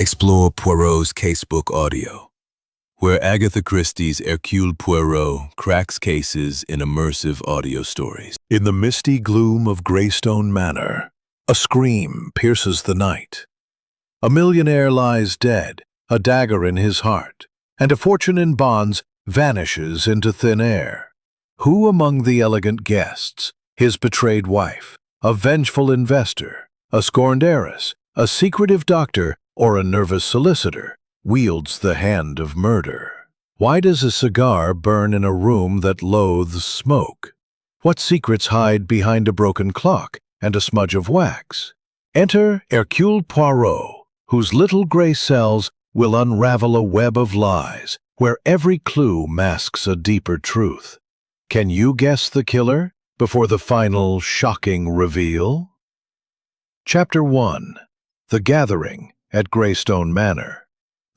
Explore Poirot's Casebook Audio, where Agatha Christie's Hercule Poirot cracks cases in immersive audio stories. In the misty gloom of Greystone Manor, a scream pierces the night. A millionaire lies dead, a dagger in his heart, and a fortune in bonds vanishes into thin air. Who among the elegant guests, his betrayed wife, a vengeful investor, a scorned heiress, a secretive doctor, or a nervous solicitor, wields the hand of murder? Why does a cigar burn in a room that loathes smoke? What secrets hide behind a broken clock and a smudge of wax? Enter Hercule Poirot, whose little gray cells will unravel a web of lies, where every clue masks a deeper truth. Can you guess the killer before the final shocking reveal? Chapter 1. The Gathering at Greystone Manor.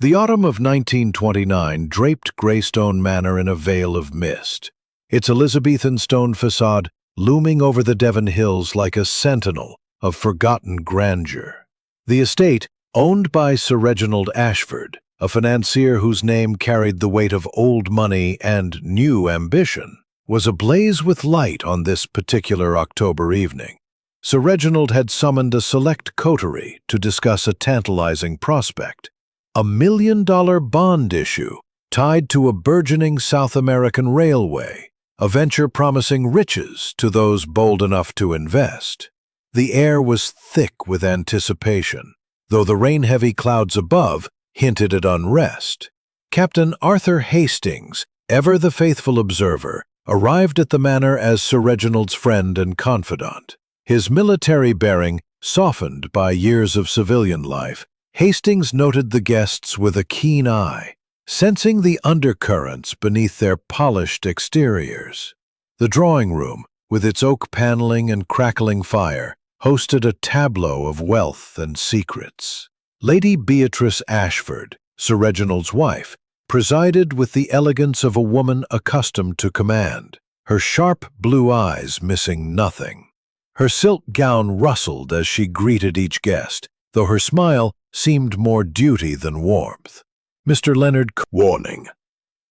The autumn of 1929 draped Greystone Manor in a veil of mist, its Elizabethan stone facade looming over the Devon hills like a sentinel of forgotten grandeur. The estate, owned by Sir Reginald Ashford, a financier whose name carried the weight of old money and new ambition, was ablaze with light on this particular October evening. Sir Reginald had summoned a select coterie to discuss a tantalizing prospect, a million-dollar bond issue tied to a burgeoning South American railway, a venture promising riches to those bold enough to invest. The air was thick with anticipation, though the rain-heavy clouds above hinted at unrest. Captain Arthur Hastings, ever the faithful observer, arrived at the manor as Sir Reginald's friend and confidant. His military bearing softened by years of civilian life, Hastings noted the guests with a keen eye, sensing the undercurrents beneath their polished exteriors. The drawing room, with its oak paneling and crackling fire, hosted a tableau of wealth and secrets. Lady Beatrice Ashford, Sir Reginald's wife, presided with the elegance of a woman accustomed to command, her sharp blue eyes missing nothing. Her silk gown rustled as she greeted each guest, though her smile seemed more duty than warmth. Mr. Leonard warning: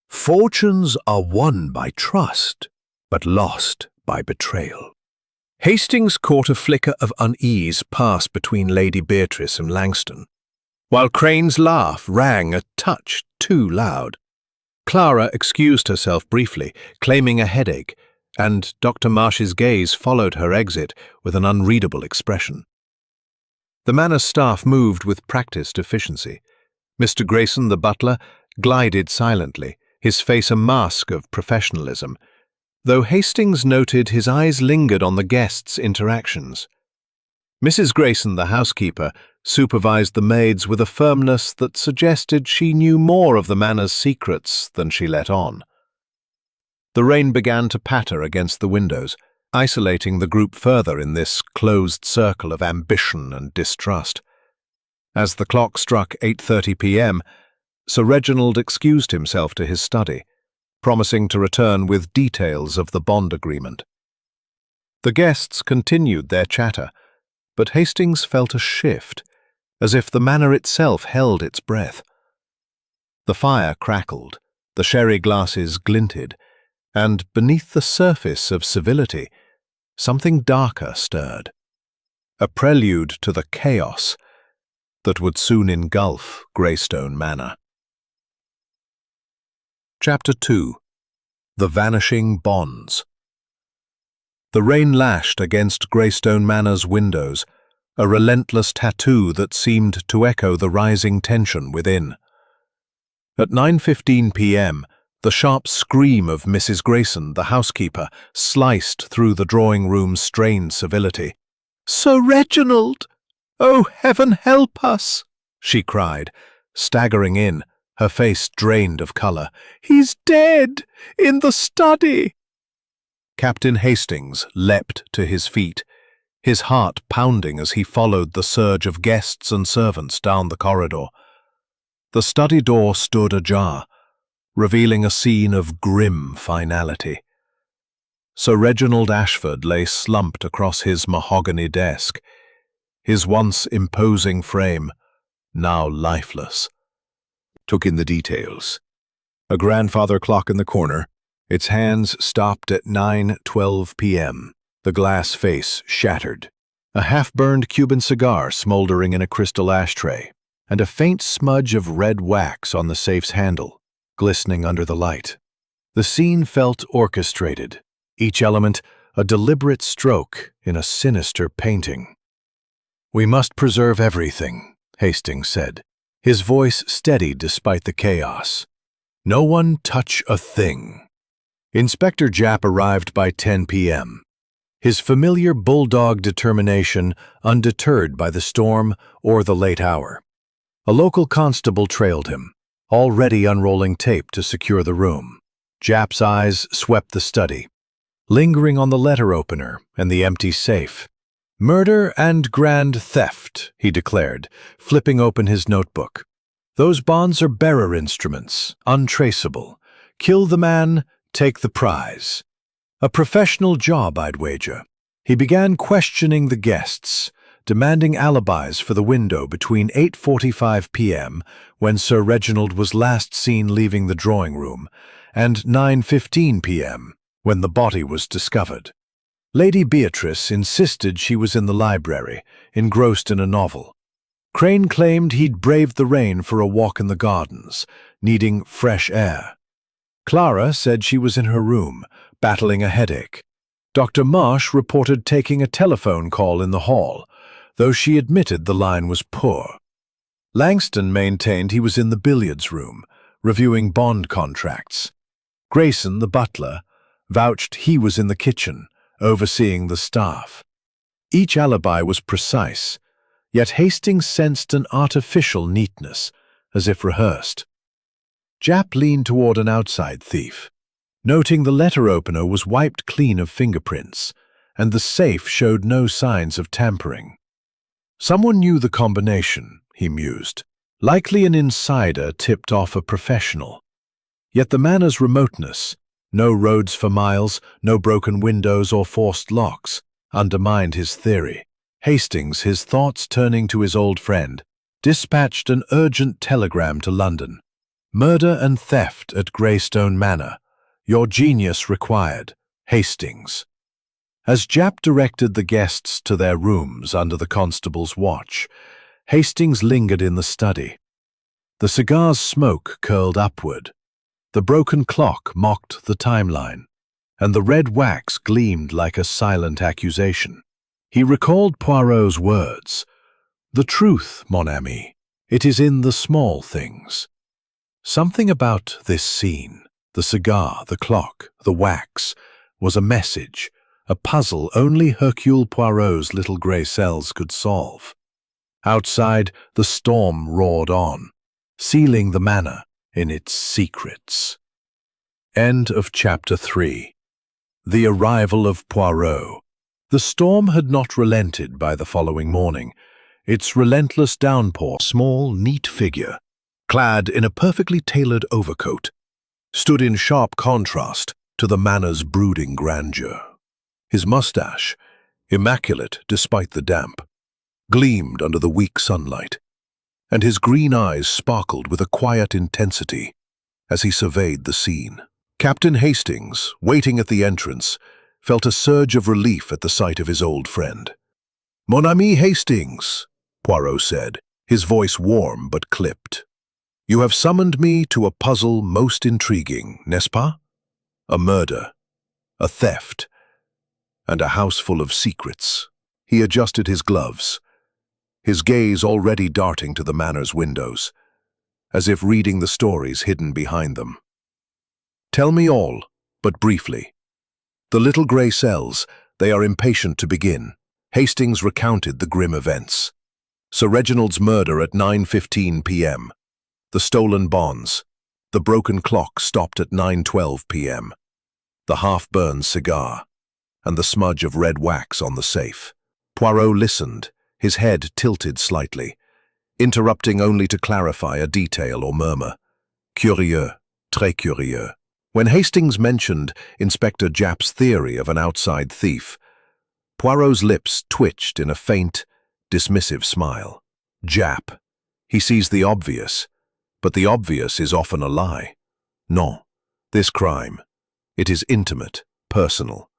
fortunes are won by trust, but lost by betrayal. Hastings caught a flicker of unease pass between Lady Beatrice and Langston, while Crane's laugh rang a touch too loud. Clara excused herself briefly, claiming a headache, and Dr. Marsh's gaze followed her exit with an unreadable expression. The manor's staff moved with practiced efficiency. Mr. Grayson, the butler, glided silently, his face a mask of professionalism, though Hastings noted his eyes lingered on the guests' interactions. Mrs. Grayson, the housekeeper, supervised the maids with a firmness that suggested she knew more of the manor's secrets than she let on. The rain began to patter against the windows, isolating the group further in this closed circle of ambition and distrust. As the clock struck 8:30 p.m., Sir Reginald excused himself to his study, promising to return with details of the bond agreement. The guests continued their chatter, but Hastings felt a shift, as if the manor itself held its breath. The fire crackled, the sherry glasses glinted, and beneath the surface of civility, something darker stirred, a prelude to the chaos that would soon engulf Greystone Manor. Chapter 2. The Vanishing Bonds. The rain lashed against Greystone Manor's windows, a relentless tattoo that seemed to echo the rising tension within. At 9:15 p.m., the sharp scream of Mrs. Grayson, the housekeeper, sliced through the drawing-room's strained civility. "Sir Reginald! Oh, heaven help us!" she cried, staggering in, her face drained of colour. "He's dead! In the study!" Captain Hastings leapt to his feet, his heart pounding as he followed the surge of guests and servants down the corridor. The study door stood ajar, revealing a scene of grim finality. Sir Reginald Ashford lay slumped across his mahogany desk, his once imposing frame now lifeless. Took in the details. A grandfather clock in the corner, its hands stopped at 9:12 p.m., the glass face shattered, a half-burned Cuban cigar smoldering in a crystal ashtray, and a faint smudge of red wax on the safe's handle, glistening under the light. The scene felt orchestrated, each element a deliberate stroke in a sinister painting. "We must preserve everything," Hastings said, his voice steady despite the chaos. "No one touch a thing." Inspector Japp arrived by 10 p.m., his familiar bulldog determination undeterred by the storm or the late hour. A local constable trailed him, already unrolling tape to secure the room. Japp's eyes swept the study, lingering on the letter opener and the empty safe. "Murder and grand theft," he declared, flipping open his notebook. "Those bonds are bearer instruments, untraceable. Kill the man, take the prize. A professional job, I'd wager." He began questioning the guests, demanding alibis for the window between 8:45 p.m., when Sir Reginald was last seen leaving the drawing room, and 9:15 p.m., when the body was discovered. Lady Beatrice insisted she was in the library, engrossed in a novel. Crane claimed he'd braved the rain for a walk in the gardens, needing fresh air. Clara said she was in her room, battling a headache. Dr. Marsh reported taking a telephone call in the hall, though she admitted the line was poor. Langston maintained he was in the billiards room, reviewing bond contracts. Grayson, the butler, vouched he was in the kitchen, overseeing the staff. Each alibi was precise, yet Hastings sensed an artificial neatness, as if rehearsed. Japp leaned toward an outside thief, noting the letter opener was wiped clean of fingerprints, and the safe showed no signs of tampering. Someone knew the combination, he mused. Likely an insider tipped off a professional. Yet the manor's remoteness, no roads for miles, no broken windows or forced locks, undermined his theory. Hastings, his thoughts turning to his old friend, dispatched an urgent telegram to London. "Murder and theft at Greystone Manor. Your genius required. Hastings." As Japp directed the guests to their rooms under the constable's watch, Hastings lingered in the study. The cigar's smoke curled upward. The broken clock mocked the timeline, and the red wax gleamed like a silent accusation. He recalled Poirot's words. "The truth, mon ami, it is in the small things." Something about this scene, the cigar, the clock, the wax, was a message, a puzzle only Hercule Poirot's little grey cells could solve. Outside, the storm roared on, sealing the manor in its secrets. End of Chapter 3. The arrival of Poirot. The storm had not relented by the following morning. Its relentless downpour, small, neat figure, clad in a perfectly tailored overcoat, stood in sharp contrast to the manor's brooding grandeur. His mustache, immaculate despite the damp, gleamed under the weak sunlight, and his green eyes sparkled with a quiet intensity as he surveyed the scene. Captain Hastings, waiting at the entrance, felt a surge of relief at the sight of his old friend. "Mon ami Hastings," Poirot said, his voice warm but clipped. "You have summoned me to a puzzle most intriguing, n'est-ce pas? A murder, a theft, and a house full of secrets." He adjusted his gloves, his gaze already darting to the manor's windows, as if reading the stories hidden behind them. "Tell me all, but briefly." The little grey cells, they are impatient to begin. Hastings recounted the grim events. Sir Reginald's murder at 9:15 p.m., the stolen bonds, the broken clock stopped at 9:12 p.m., the half-burned cigar, and the smudge of red wax on the safe. Poirot listened, his head tilted slightly, interrupting only to clarify a detail or murmur. "Curieux, très curieux." When Hastings mentioned Inspector Japp's theory of an outside thief, Poirot's lips twitched in a faint, dismissive smile. "Japp, He sees the obvious, but the obvious is often a lie. No, this crime, it is intimate, personal.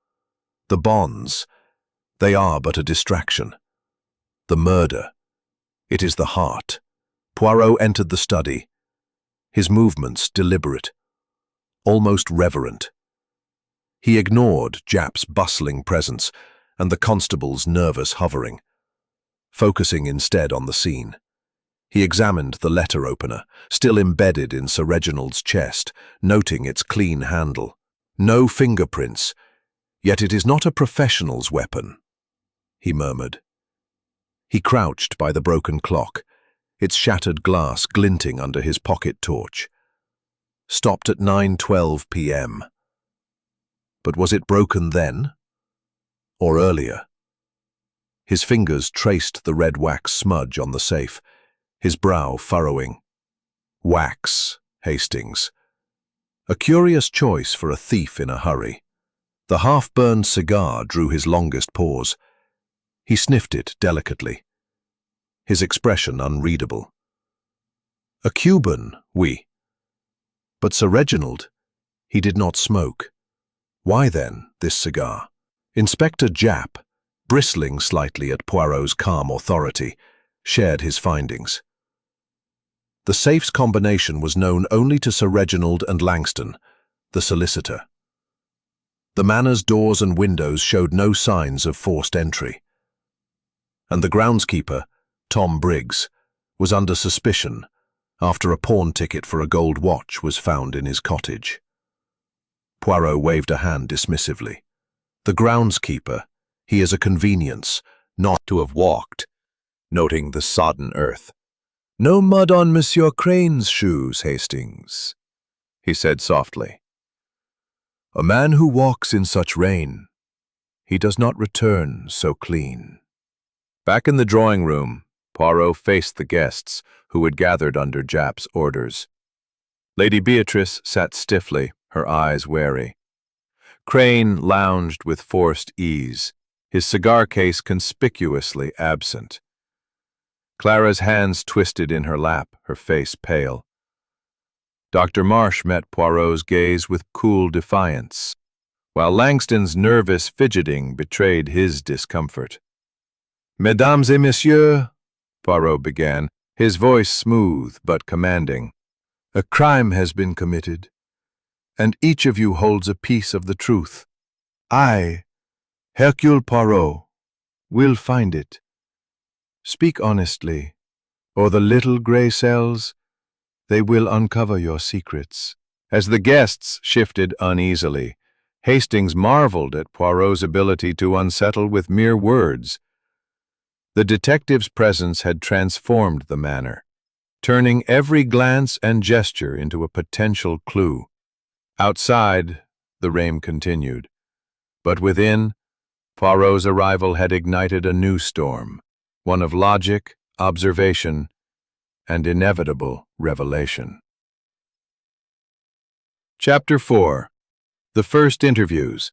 The bonds, they are but a distraction. The murder, it is the heart. Poirot entered the study, his movements deliberate, almost reverent. He ignored Japp's bustling presence and the constable's nervous hovering, focusing instead on the scene. He examined the letter opener, still embedded in Sir Reginald's chest, noting its clean handle. No fingerprints, yet it is not a professional's weapon, he murmured. He crouched by the broken clock, its shattered glass glinting under his pocket torch. Stopped at 9:12 p.m. But was it broken then? Or earlier? His fingers traced the red wax smudge on the safe, his brow furrowing. Wax, Hastings. A curious choice for a thief in a hurry. The half-burned cigar drew his longest pause. He sniffed it delicately, his expression unreadable. A Cuban, oui. But Sir Reginald, he did not smoke. Why then this cigar? Inspector Japp, bristling slightly at Poirot's calm authority, shared his findings. The safe's combination was known only to Sir Reginald and Langston, the solicitor. The manor's doors and windows showed no signs of forced entry. And the groundskeeper, Tom Briggs, was under suspicion after a pawn ticket for a gold watch was found in his cottage. Poirot waved a hand dismissively. The groundskeeper, he is a convenience, not to have walked, noting the sodden earth. No mud on Monsieur Crane's shoes, Hastings, he said softly. A man who walks in such rain, he does not return so clean. Back in the drawing room, Poirot faced the guests who had gathered under Japp's orders. Lady Beatrice sat stiffly, her eyes wary. Crane lounged with forced ease, his cigar case conspicuously absent. Clara's hands twisted in her lap, her face pale. Dr. Marsh met Poirot's gaze with cool defiance, while Langston's nervous fidgeting betrayed his discomfort. Mesdames et messieurs, Poirot began, his voice smooth but commanding. A crime has been committed, and each of you holds a piece of the truth. I, Hercule Poirot, will find it. Speak honestly, or the little gray cells, they will uncover your secrets. As the guests shifted uneasily, Hastings marveled at Poirot's ability to unsettle with mere words. The detective's presence had transformed the manor, turning every glance and gesture into a potential clue. Outside, the rain continued, but within, Poirot's arrival had ignited a new storm, one of logic, observation, and inevitable revelation. Chapter 4. The First Interviews.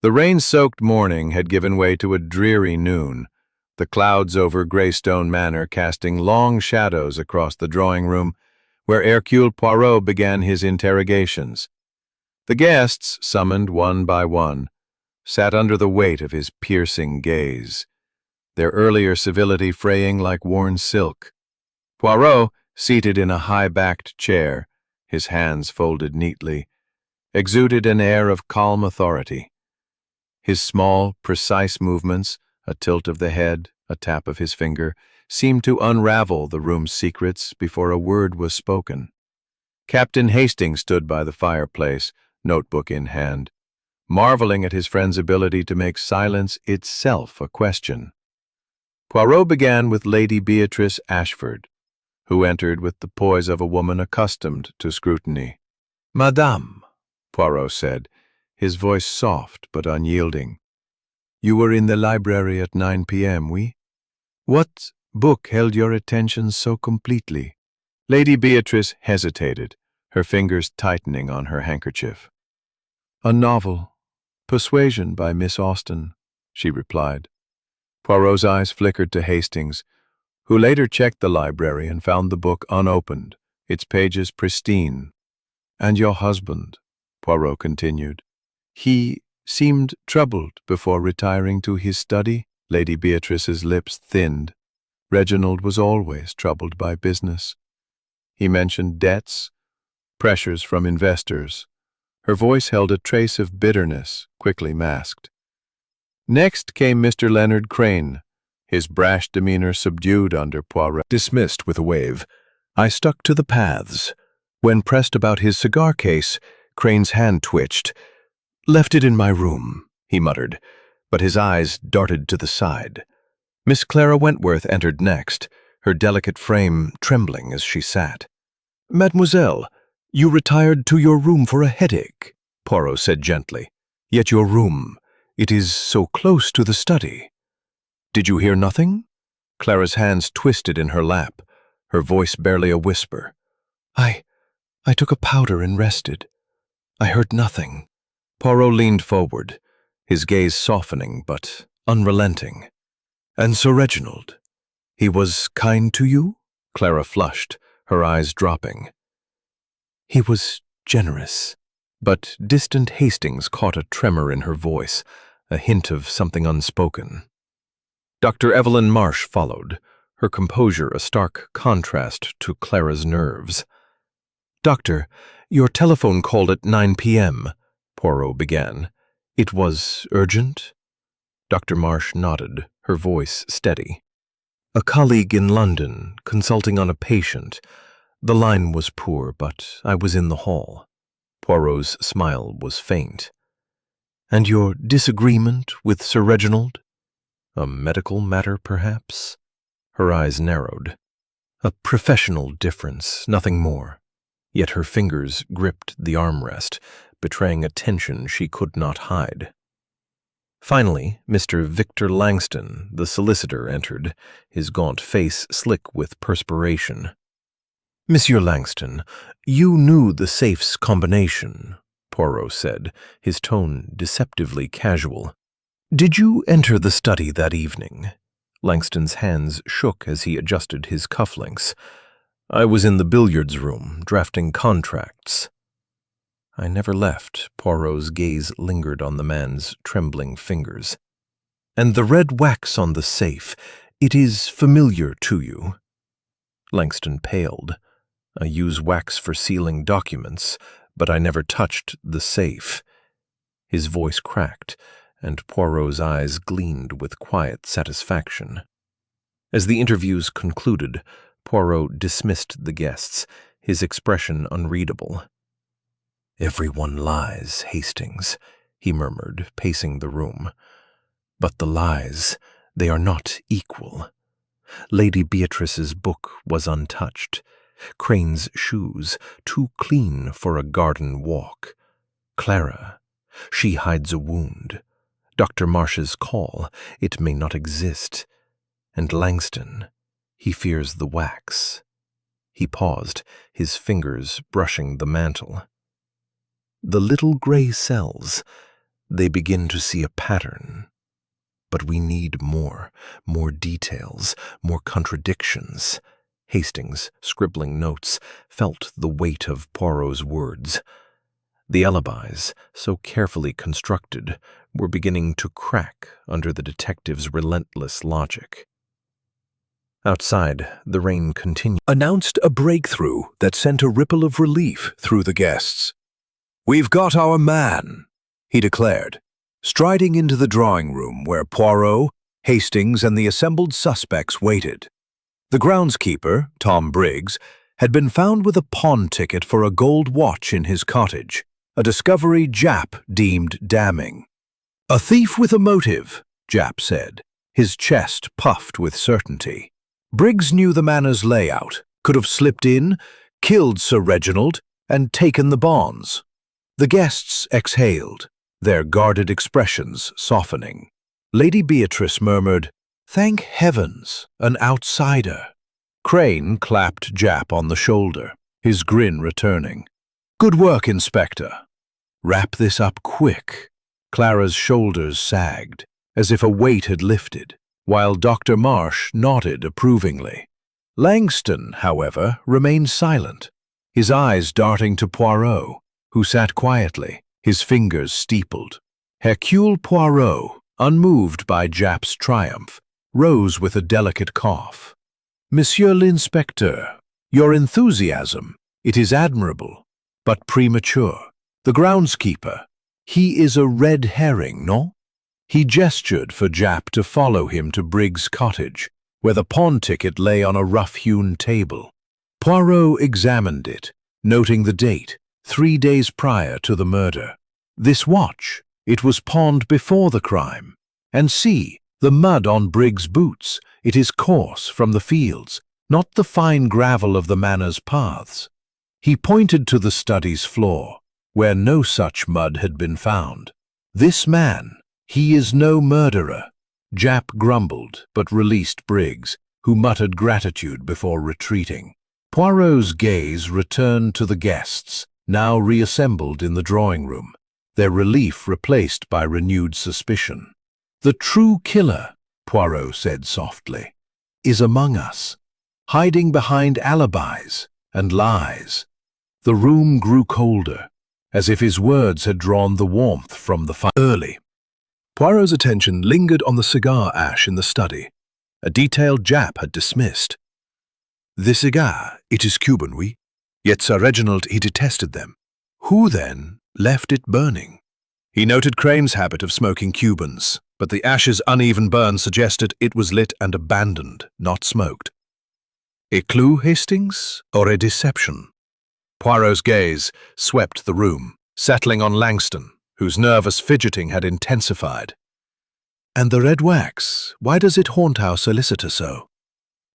The rain-soaked morning had given way to a dreary noon, the clouds over Greystone Manor casting long shadows across the drawing room where Hercule Poirot began his interrogations. The guests, summoned one by one, sat under the weight of his piercing gaze, their earlier civility fraying like worn silk. Poirot, seated in a high-backed chair, his hands folded neatly, exuded an air of calm authority. His small, precise movements, a tilt of the head, a tap of his finger, seemed to unravel the room's secrets before a word was spoken. Captain Hastings stood by the fireplace, notebook in hand, marveling at his friend's ability to make silence itself a question. Poirot began with Lady Beatrice Ashford, who entered with the poise of a woman accustomed to scrutiny. "Madame," Poirot said, his voice soft but unyielding, "you were in the library at 9 p.m., oui? What book held your attention so completely?" Lady Beatrice hesitated, her fingers tightening on her handkerchief. "A novel, Persuasion by Miss Austen," she replied. Poirot's eyes flickered to Hastings, who later checked the library and found the book unopened, its pages pristine. "And your husband," Poirot continued. "He seemed troubled before retiring to his study." Lady Beatrice's lips thinned. "Reginald was always troubled by business. He mentioned debts, pressures from investors." Her voice held a trace of bitterness, quickly masked. Next came Mr. Leonard Crane, his brash demeanor subdued under Poirot. Dismissed with a wave. I stuck to the paths. When pressed about his cigar case, Crane's hand twitched. "Left it in my room," he muttered, but his eyes darted to the side. Miss Clara Wentworth entered next, her delicate frame trembling as she sat. "Mademoiselle, you retired to your room for a headache," Poirot said gently. "Yet your room, it is so close to the study. Did you hear nothing?" Clara's hands twisted in her lap, her voice barely a whisper. I took a powder and rested. I heard nothing." Poirot leaned forward, his gaze softening but unrelenting. "And Sir Reginald, he was kind to you?" Clara flushed, her eyes dropping. "He was generous." But distant Hastings caught a tremor in her voice, a hint of something unspoken. Dr. Evelyn Marsh followed, her composure a stark contrast to Clara's nerves. "Doctor, your telephone called at 9 p.m., Poirot began. "It was urgent?" Dr. Marsh nodded, her voice steady. "A colleague in London, consulting on a patient. The line was poor, but I was in the hall." Poirot's smile was faint. "And your disagreement with Sir Reginald? A medical matter, perhaps?" Her eyes narrowed. "A professional difference, nothing more." Yet her fingers gripped the armrest, betraying a tension she could not hide. Finally, Mr. Victor Langston, the solicitor, entered, his gaunt face slick with perspiration. "Monsieur Langston, you knew the safe's combination," Poirot said, his tone deceptively casual. "Did you enter the study that evening?" Langston's hands shook as he adjusted his cufflinks. "I was in the billiards room, drafting contracts." "I never left." Poirot's gaze lingered on the man's trembling fingers. "And the red wax on the safe, it is familiar to you?" Langston paled. "I use wax for sealing documents, but I never touched the safe." His voice cracked, and Poirot's eyes gleamed with quiet satisfaction. As the interviews concluded, Poirot dismissed the guests, his expression unreadable. "Everyone lies, Hastings," he murmured, pacing the room. "But the lies, they are not equal. Lady Beatrice's book was untouched. Crane's shoes, too clean for a garden walk. Clara, she hides a wound. Dr. Marsh's call, it may not exist. And Langston, he fears the wax." He paused, his fingers brushing the mantel. "The little gray cells, they begin to see a pattern. But we need more details, more contradictions." Hastings, scribbling notes, felt the weight of Poirot's words. The alibis, so carefully constructed, were beginning to crack under the detective's relentless logic. Outside, the rain continued. Announced a breakthrough that sent a ripple of relief through the guests. "We've got our man," he declared, striding into the drawing room where Poirot, Hastings, and the assembled suspects waited. The groundskeeper, Tom Briggs, had been found with a pawn ticket for a gold watch in his cottage, a discovery Japp deemed damning. "A thief with a motive," Japp said, his chest puffed with certainty. Briggs knew the manor's layout, could have slipped in, killed Sir Reginald, and taken the bonds. The guests exhaled, their guarded expressions softening. Lady Beatrice murmured, "Thank heavens, an outsider." Crane clapped Japp on the shoulder, his grin returning. "Good work, Inspector. Wrap this up quick." Clara's shoulders sagged, as if a weight had lifted. while Dr. Marsh nodded approvingly. Langston, however, remained silent, his eyes darting to Poirot, who sat quietly, his fingers steepled. Hercule Poirot, unmoved by Japp's triumph, rose with a delicate cough. "Monsieur l'Inspecteur, your enthusiasm, it is admirable, but premature. The groundskeeper, he is a red herring, no?" He gestured for Japp to follow him to Briggs' cottage, where the pawn ticket lay on a rough-hewn table. Poirot examined it, noting the date, 3 days prior to the murder. This watch, it was pawned before the crime. And see, the mud on Briggs' boots, it is coarse from the fields, not the fine gravel of the manor's paths. He pointed to the study's floor, where no such mud had been found. "This man, he is no murderer," Japp grumbled, but released Briggs, who muttered gratitude before retreating. Poirot's gaze returned to the guests, now reassembled in the drawing-room, their relief replaced by renewed suspicion. "The true killer," Poirot said softly, "is among us, hiding behind alibis and lies." The room grew colder, as if his words had drawn the warmth from the fire. Early, Poirot's attention lingered on the cigar ash in the study, a detail Japp had dismissed. "The cigar, it is Cuban, oui? Yet Sir Reginald, he detested them. Who, then, left it burning?" He noted Crane's habit of smoking Cubans, but the ash's uneven burn suggested it was lit and abandoned, not smoked. A clue, Hastings, or a deception? Poirot's gaze swept the room, settling on Langston, whose nervous fidgeting had intensified. "And the red wax, why does it haunt our solicitor so?"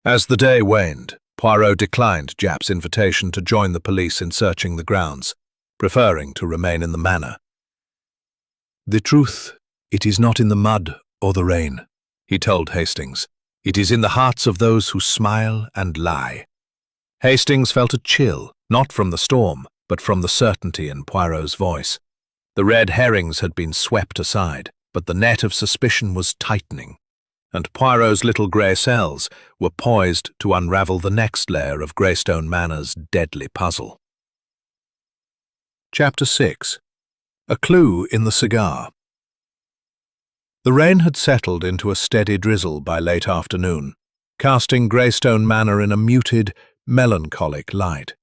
As the day waned, Poirot declined Japp's invitation to join the police in searching the grounds, preferring to remain in the manor. "The truth, it is not in the mud or the rain," he told Hastings. "It is in the hearts of those who smile and lie." Hastings felt a chill, not from the storm, but from the certainty in Poirot's voice. The red herrings had been swept aside, but the net of suspicion was tightening, and Poirot's little grey cells were poised to unravel the next layer of Greystone Manor's deadly puzzle. Chapter 6. A Clue in the Cigar. The rain had settled into a steady drizzle by late afternoon, casting Greystone Manor in a muted, melancholic light.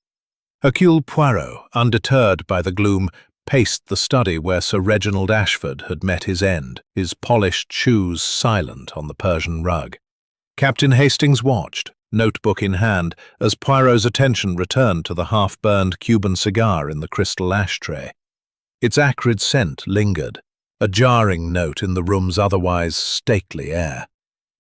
Hercule Poirot, undeterred by the gloom, paced the study where Sir Reginald Ashford had met his end, his polished shoes silent on the Persian rug. Captain Hastings watched, notebook in hand, as Poirot's attention returned to the half-burned Cuban cigar in the crystal ashtray. Its acrid scent lingered, a jarring note in the room's otherwise stately air.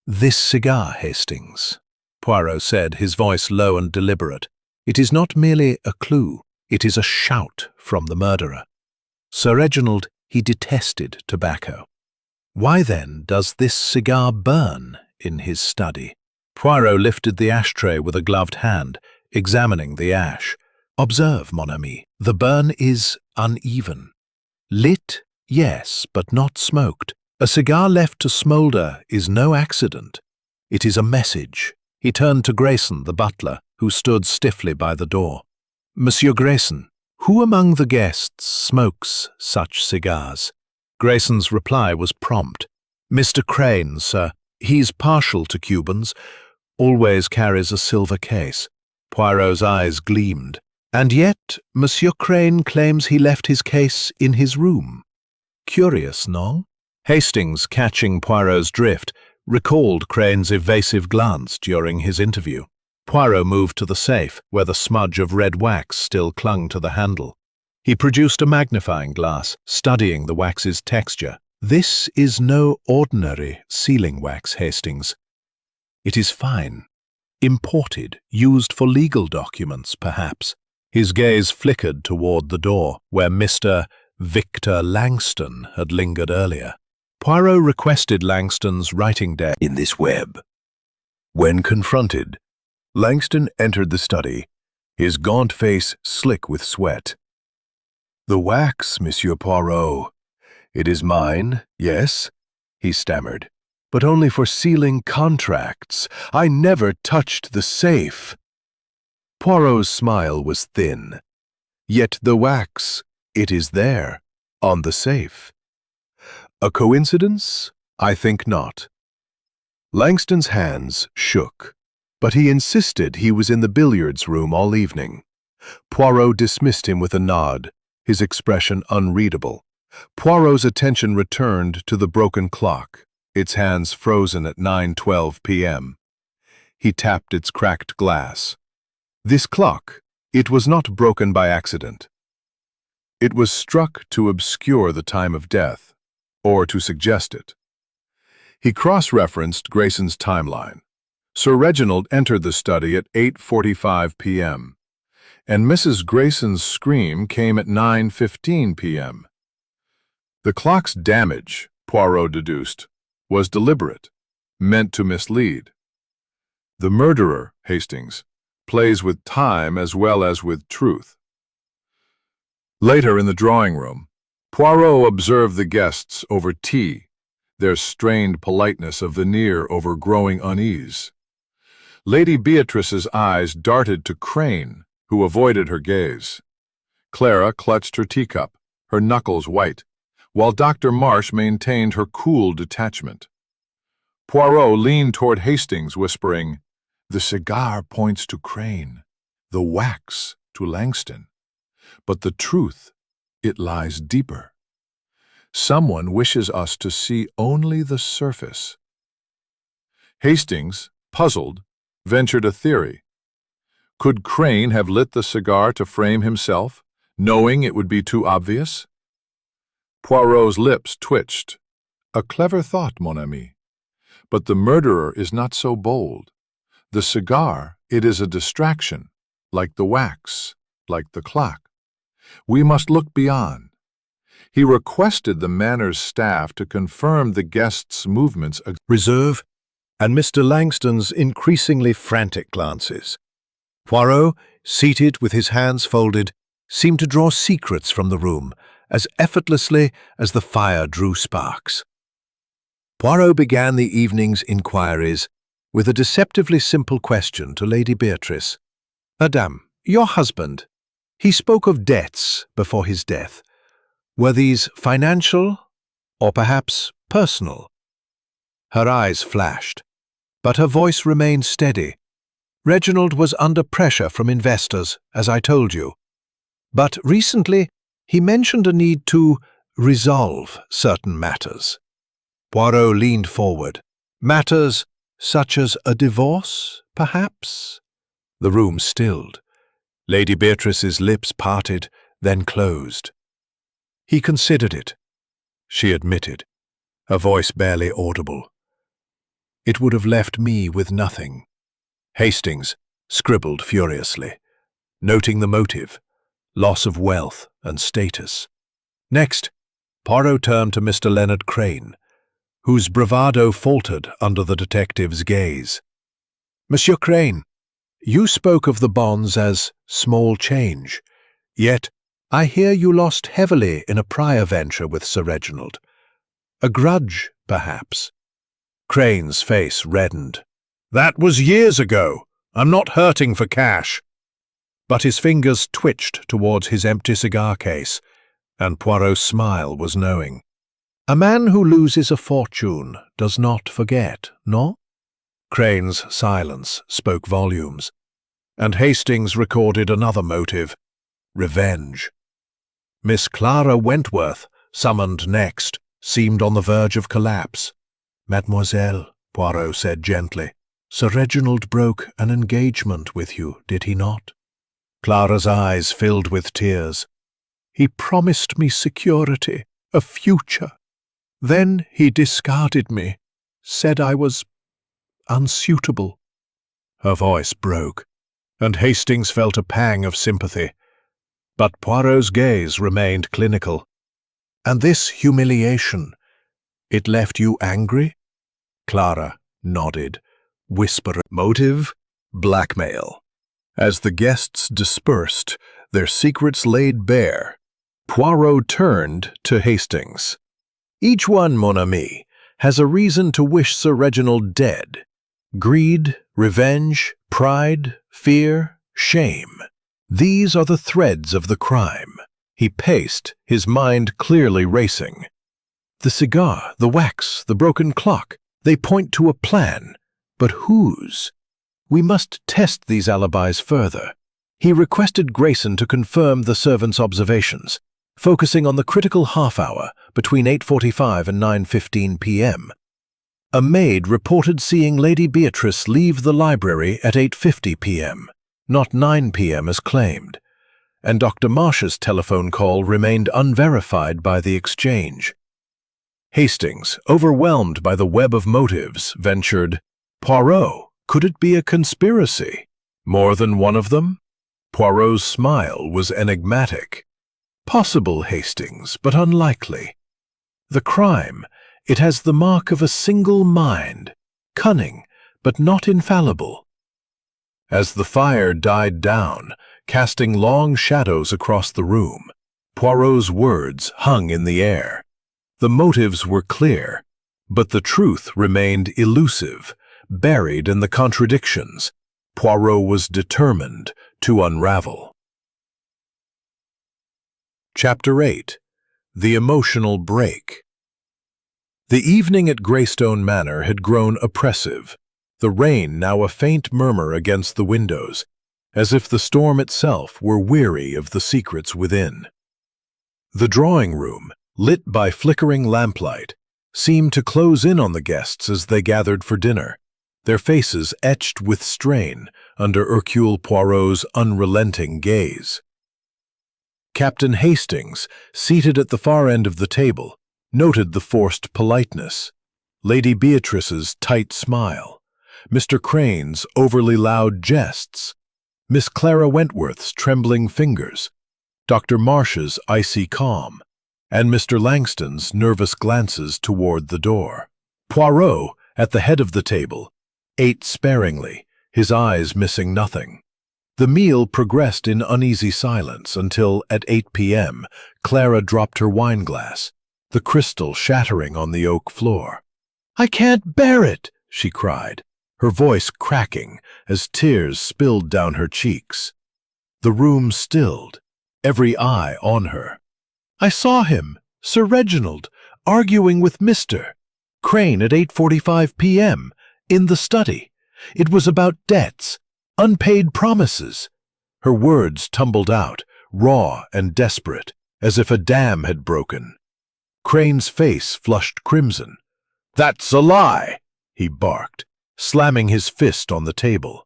"This cigar, Hastings," Poirot said, his voice low and deliberate. "It is not merely a clue, it is a shout from the murderer. Sir Reginald, he detested tobacco. Why then does this cigar burn in his study?" Poirot lifted the ashtray with a gloved hand, examining the ash. "Observe, mon ami, the burn is uneven. Lit, yes, but not smoked. A cigar left to smoulder is no accident. It is a message." He turned to Grayson, the butler, who stood stiffly by the door. "Monsieur Grayson, who among the guests smokes such cigars?" Grayson's reply was prompt. "Mr. Crane, sir. He's partial to Cubans, always carries a silver case." Poirot's eyes gleamed. "And yet, Monsieur Crane claims he left his case in his room. Curious, no?" Hastings, catching Poirot's drift, recalled Crane's evasive glance during his interview. Poirot moved to the safe, where the smudge of red wax still clung to the handle. He produced a magnifying glass, studying the wax's texture. "This is no ordinary sealing wax, Hastings. It is fine, imported, used for legal documents, perhaps." His gaze flickered toward the door, where Mr. Victor Langston had lingered earlier. Poirot requested Langston's writing desk in this web. When confronted, Langston entered the study, his gaunt face slick with sweat. "The wax, Monsieur Poirot. It is mine, yes?" he stammered. but only for sealing contracts. I never touched the safe." Poirot's smile was thin. "Yet the wax, it is there, on the safe." "A coincidence? I think not." Langston's hands shook, but he insisted he was in the billiards room all evening. Poirot dismissed him with a nod, his expression unreadable. Poirot's attention returned to the broken clock, its hands frozen at 9:12 p.m. He tapped its cracked glass. This clock, it was not broken by accident. It was struck to obscure the time of death, or to suggest it. He cross-referenced Grayson's timeline. Sir Reginald entered the study at 8:45 p.m., and Mrs. Grayson's scream came at 9:15 p.m. The clock's damage, Poirot deduced, was deliberate, meant to mislead. The murderer, Hastings, plays with time as well as with truth. Later in the drawing room, Poirot observed the guests over tea, their strained politeness a veneer over growing unease. Lady Beatrice's eyes darted to Crane, who avoided her gaze. Clara clutched her teacup, her knuckles white, while Dr. Marsh maintained her cool detachment. Poirot leaned toward Hastings, whispering, "The cigar points to Crane, the wax to Langston. But the truth, it lies deeper. Someone wishes us to see only the surface." Hastings, puzzled, ventured a theory. Could Crane have lit the cigar to frame himself, knowing it would be too obvious? Poirot's lips twitched. "A clever thought, mon ami. But the murderer is not so bold. The cigar, it is a distraction, like the wax, like the clock. We must look beyond." He requested the Manor's staff to confirm the guests' movements. Reserve and Mr. Langston's increasingly frantic glances. Poirot, seated with his hands folded, seemed to draw secrets from the room as effortlessly as the fire drew sparks. Poirot began the evening's inquiries with a deceptively simple question to Lady Beatrice. "Madame, your husband, he spoke of debts before his death. Were these financial or perhaps personal?" Her eyes flashed, but her voice remained steady. "Reginald was under pressure from investors, as I told you. But recently, he mentioned a need to resolve certain matters." Poirot leaned forward. "Matters such as a divorce, perhaps?" The room stilled. Lady Beatrice's lips parted, then closed. "He considered it," she admitted, her voice barely audible. "It would have left me with nothing." Hastings scribbled furiously, noting the motive, loss of wealth and status. Next, Poirot turned to Mr. Leonard Crane, whose bravado faltered under the detective's gaze. "Monsieur Crane, you spoke of the bonds as small change, yet I hear you lost heavily in a prior venture with Sir Reginald. A grudge, perhaps?" Crane's face reddened. "That was years ago. I'm not hurting for cash." But his fingers twitched towards his empty cigar case, and Poirot's smile was knowing. "A man who loses a fortune does not forget, no?" Crane's silence spoke volumes, and Hastings recorded another motive: revenge. Miss Clara Wentworth, summoned next, seemed on the verge of collapse. "Mademoiselle," Poirot said gently, "Sir Reginald broke an engagement with you, did he not?" Clara's eyes filled with tears. "He promised me security, a future. Then he discarded me, said I was unsuitable." Her voice broke, and Hastings felt a pang of sympathy. But Poirot's gaze remained clinical. "And this humiliation, it left you angry?" Clara nodded, whispering. Motive? Blackmail. As the guests dispersed, their secrets laid bare, Poirot turned to Hastings. "Each one, mon ami, has a reason to wish Sir Reginald dead. Greed, revenge, pride, fear, shame. These are the threads of the crime. He paced, his mind clearly racing. The cigar, the wax, the broken clock, they point to a plan. But whose? We must test these alibis further. He requested Grayson to confirm the servant's observations, focusing on the critical half-hour between 8:45 and 9:15 p.m. A maid reported seeing Lady Beatrice leave the library at 8:50 p.m., not 9 p.m. as claimed, and Dr. Marsh's telephone call remained unverified by the exchange. Hastings, overwhelmed by the web of motives, ventured, "Poirot, could it be a conspiracy? More than one of them?" Poirot's smile was enigmatic. "Possible, Hastings, but unlikely. The crime, it has the mark of a single mind, cunning, but not infallible." As the fire died down, casting long shadows across the room, Poirot's words hung in the air. The motives were clear, but the truth remained elusive, buried in the contradictions. Poirot was determined to unravel. Chapter 8. The Emotional Break. The evening at Greystone Manor had grown oppressive, the rain now a faint murmur against the windows, as if the storm itself were weary of the secrets within. The drawing room, lit by flickering lamplight, seemed to close in on the guests as they gathered for dinner, their faces etched with strain under Hercule Poirot's unrelenting gaze. Captain Hastings, seated at the far end of the table, noted the forced politeness, Lady Beatrice's tight smile, Mr. Crane's overly loud jests, Miss Clara Wentworth's trembling fingers, Dr. Marsh's icy calm, and Mr. Langston's nervous glances toward the door. Poirot, at the head of the table, ate sparingly, his eyes missing nothing. The meal progressed in uneasy silence until, at 8 p.m., Clara dropped her wineglass, the crystal shattering on the oak floor. "I can't bear it!" she cried, her voice cracking as tears spilled down her cheeks. The room stilled, every eye on her. "I saw him, Sir Reginald, arguing with Mr. Crane at 8:45 p.m., in the study. It was about debts, unpaid promises." Her words tumbled out, raw and desperate, as if a dam had broken. Crane's face flushed crimson. "That's a lie," he barked, slamming his fist on the table.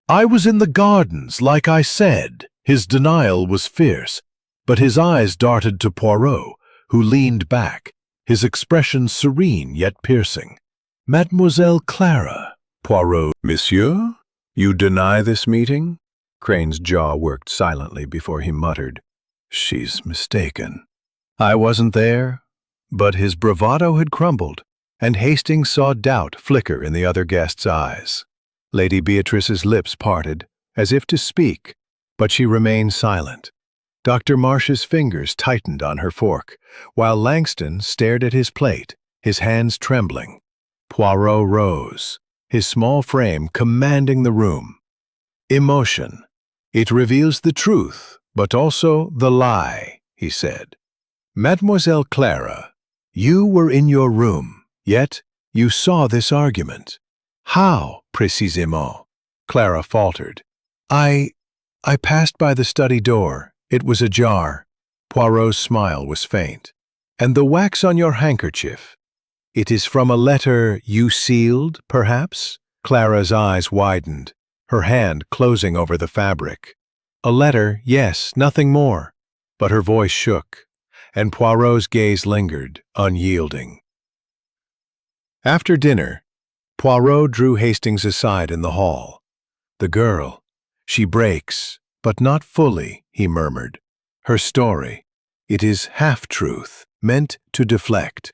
"I was in the gardens, like I said." His denial was fierce, but his eyes darted to Poirot, who leaned back, his expression serene yet piercing. "Mademoiselle Clara," Poirot. "Monsieur, you deny this meeting?" Crane's jaw worked silently before he muttered, "She's mistaken. I wasn't there." But his bravado had crumbled, and Hastings saw doubt flicker in the other guest's eyes. Lady Beatrice's lips parted, as if to speak, but she remained silent. Dr. Marsh's fingers tightened on her fork, while Langston stared at his plate, his hands trembling. Poirot rose, his small frame commanding the room. "Emotion. It reveals the truth, but also the lie," he said. "Mademoiselle Clara, you were in your room, yet you saw this argument." "How, précisément?" Clara faltered. I passed by the study door. It was ajar." Poirot's smile was faint. "And the wax on your handkerchief? It is from a letter you sealed, perhaps?" Clara's eyes widened, her hand closing over the fabric. "A letter, yes, nothing more." But her voice shook, and Poirot's gaze lingered, unyielding. After dinner, Poirot drew Hastings aside in the hall. "The girl, she breaks, but not fully," he murmured. "Her story, it is half-truth, meant to deflect.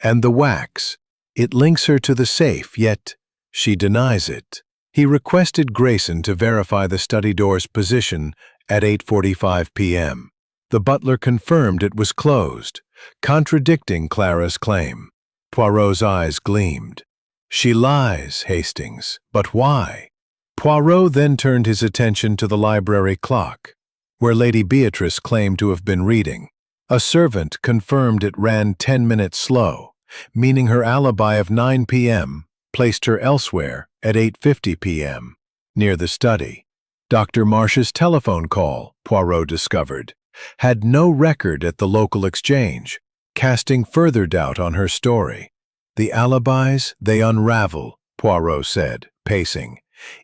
And the wax, it links her to the safe, yet she denies it." He requested Grayson to verify the study door's position at 8:45 p.m. The butler confirmed it was closed, contradicting Clara's claim. Poirot's eyes gleamed. She lies, Hastings, but why? Poirot then turned his attention to the library clock, where Lady Beatrice claimed to have been reading. A servant confirmed it ran 10 minutes slow, meaning her alibi of 9 p.m. placed her elsewhere at 8:50 p.m., near the study. Dr. Marsh's telephone call, Poirot discovered, had no record at the local exchange, casting further doubt on her story. The alibis, they unravel, Poirot said, pacing.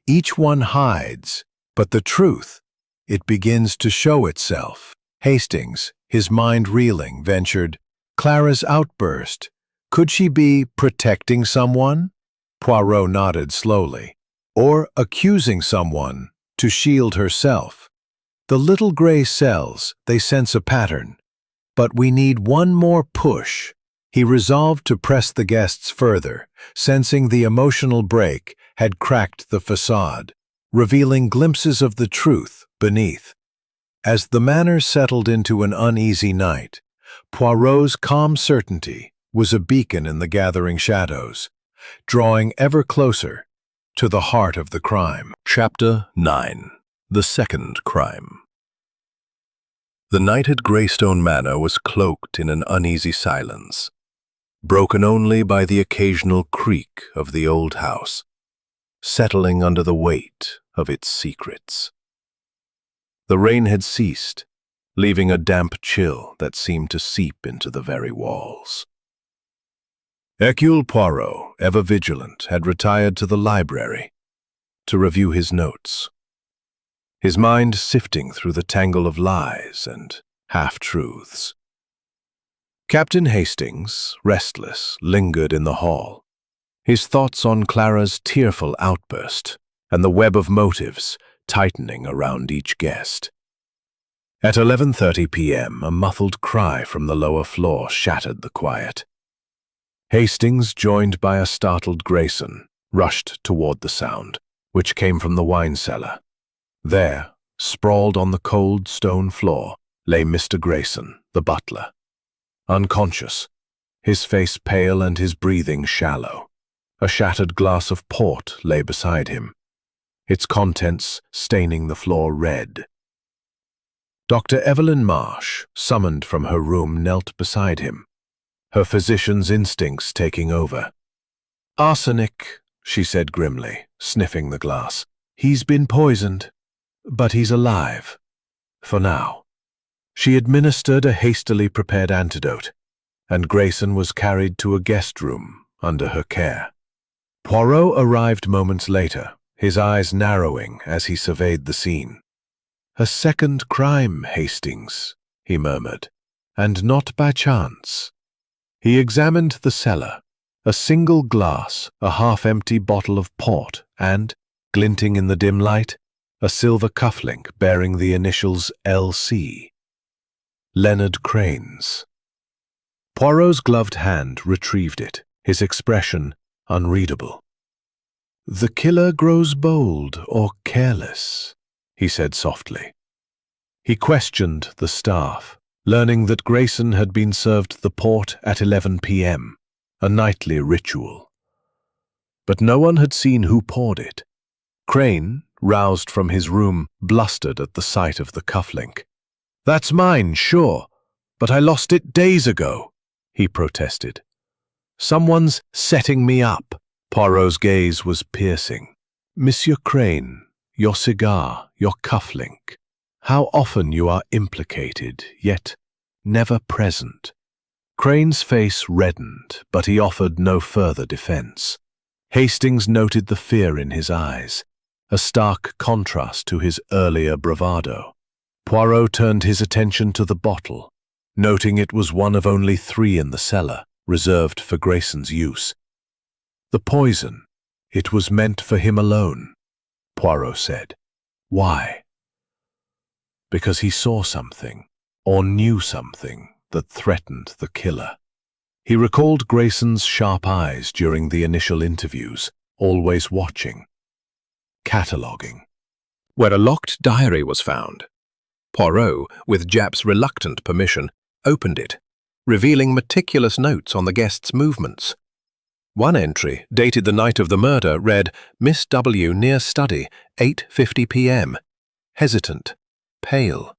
Each one hides, but the truth, it begins to show itself. Hastings, his mind reeling, ventured, Clara's outburst. Could she be protecting someone? Poirot nodded slowly. Or accusing someone to shield herself. The little gray cells, they sense a pattern. But we need one more push. He resolved to press the guests further, sensing the emotional break had cracked the facade, revealing glimpses of the truth beneath. As the manor settled into an uneasy night, Poirot's calm certainty was a beacon in the gathering shadows, drawing ever closer to the heart of the crime. Chapter 9. The Second Crime. The night at Greystone Manor was cloaked in an uneasy silence, broken only by the occasional creak of the old house, settling under the weight of its secrets. The rain had ceased, leaving a damp chill that seemed to seep into the very walls. Hercule Poirot, ever vigilant, had retired to the library to review his notes, his mind sifting through the tangle of lies and half-truths. Captain Hastings, restless, lingered in the hall, his thoughts on Clara's tearful outburst and the web of motives tightening around each guest. At 11:30 p.m., a muffled cry from the lower floor shattered the quiet. Hastings, joined by a startled Grayson, rushed toward the sound, which came from the wine cellar. There, sprawled on the cold stone floor, lay Mr. Grayson, the butler. Unconscious, his face pale and his breathing shallow. A shattered glass of port lay beside him, its contents staining the floor red. Dr. Evelyn Marsh, summoned from her room, knelt beside him, her physician's instincts taking over. "Arsenic," she said grimly, sniffing the glass. "He's been poisoned, but he's alive. For now." She administered a hastily prepared antidote, and Grayson was carried to a guest room under her care. Poirot arrived moments later, his eyes narrowing as he surveyed the scene. "A second crime, Hastings," he murmured, "and not by chance." He examined the cellar, a single glass, a half-empty bottle of port, and, glinting in the dim light, a silver cufflink bearing the initials L.C. Leonard Crane's. Poirot's gloved hand retrieved it, his expression unreadable. "The killer grows bold or careless," he said softly. He questioned the staff, learning that Grayson had been served the port at 11 p.m., a nightly ritual. But no one had seen who poured it. Crane, roused from his room, blustered at the sight of the cufflink. "That's mine, sure, but I lost it days ago," he protested. "Someone's setting me up." Poirot's gaze was piercing. "Monsieur Crane, your cigar, your cufflink. How often you are implicated, yet never present." Crane's face reddened, but he offered no further defense. Hastings noted the fear in his eyes, a stark contrast to his earlier bravado. Poirot turned his attention to the bottle, noting it was one of only 3 in the cellar, reserved for Grayson's use. "The poison, it was meant for him alone," Poirot said. "Why?" "Because he saw something, or knew something, that threatened the killer." He recalled Grayson's sharp eyes during the initial interviews, always watching, cataloguing. Where a locked diary was found, Poirot, with Japp's reluctant permission, opened it, revealing meticulous notes on the guests' movements. One entry, dated the night of the murder, read, "Miss W. near study, 8:50 p.m. Hesitant. Pale."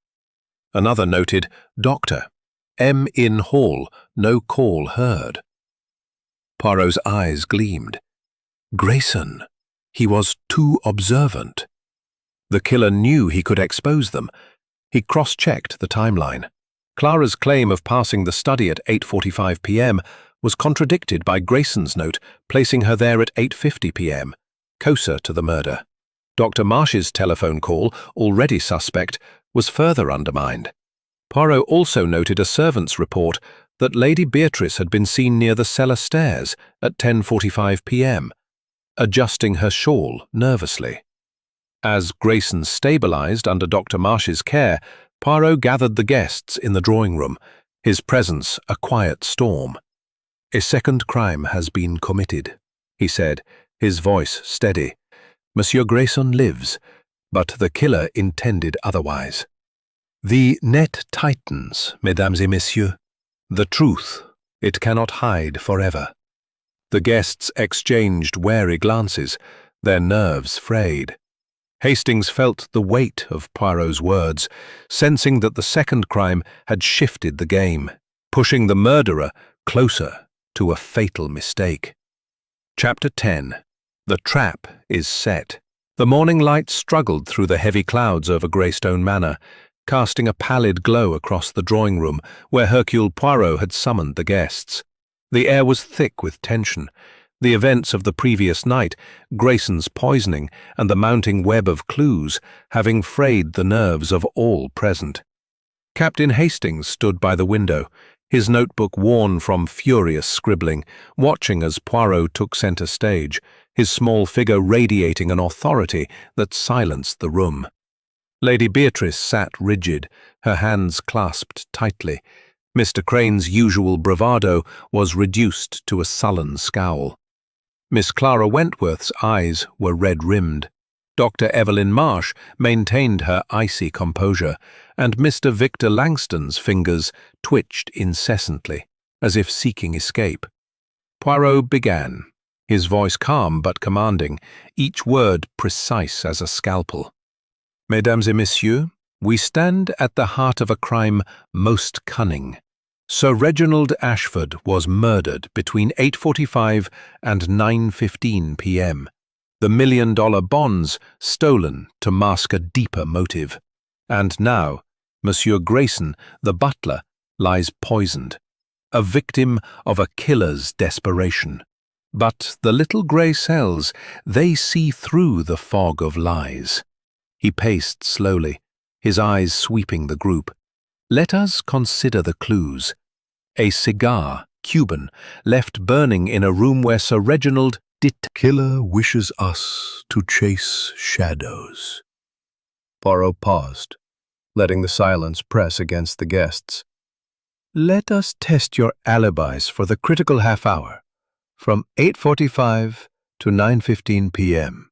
Another noted, "Doctor. M. in hall. No call heard." Poirot's eyes gleamed. Grayson. He was too observant. The killer knew he could expose them. He cross-checked the timeline. Clara's claim of passing the study at 8:45 p.m. was contradicted by Grayson's note, placing her there at 8:50 p.m., closer to the murder. Dr. Marsh's telephone call, already suspect, was further undermined. Poirot also noted a servant's report that Lady Beatrice had been seen near the cellar stairs at 10:45 p.m., adjusting her shawl nervously. As Grayson stabilized under Dr. Marsh's care, Poirot gathered the guests in the drawing room, his presence a quiet storm. "A second crime has been committed," he said, his voice steady. "Monsieur Grayson lives, but the killer intended otherwise. The net tightens, mesdames et messieurs. The truth, it cannot hide forever." The guests exchanged wary glances, their nerves frayed. Hastings felt the weight of Poirot's words, sensing that the second crime had shifted the game, pushing the murderer closer to a fatal mistake. Chapter 10. The trap is set. The morning light struggled through the heavy clouds over Greystone Manor, casting a pallid glow across the drawing room where Hercule Poirot had summoned the guests. The air was thick with tension. The events of the previous night, Grayson's poisoning, and the mounting web of clues, having frayed the nerves of all present. Captain Hastings stood by the window, his notebook worn from furious scribbling, watching as Poirot took center stage, his small figure radiating an authority that silenced the room. Lady Beatrice sat rigid, her hands clasped tightly. Mr. Crane's usual bravado was reduced to a sullen scowl. Miss Clara Wentworth's eyes were red-rimmed. Dr. Evelyn Marsh maintained her icy composure, and Mr. Victor Langston's fingers twitched incessantly, as if seeking escape. Poirot began, his voice calm but commanding, each word precise as a scalpel. "Mesdames et messieurs, we stand at the heart of a crime most cunning. Sir Reginald Ashford was murdered between 8:45 and 9:15 p.m. The million-dollar bonds stolen to mask a deeper motive. And now, Monsieur Grayson, the butler, lies poisoned, a victim of a killer's desperation. But the little grey cells, they see through the fog of lies." He paced slowly, his eyes sweeping the group. "Let us consider the clues. A cigar, Cuban, left burning in a room where Sir Reginald Killer wishes us to chase shadows." Poirot paused, letting the silence press against the guests. "Let us test your alibis for the critical half-hour, from 8:45 to 9:15 p.m.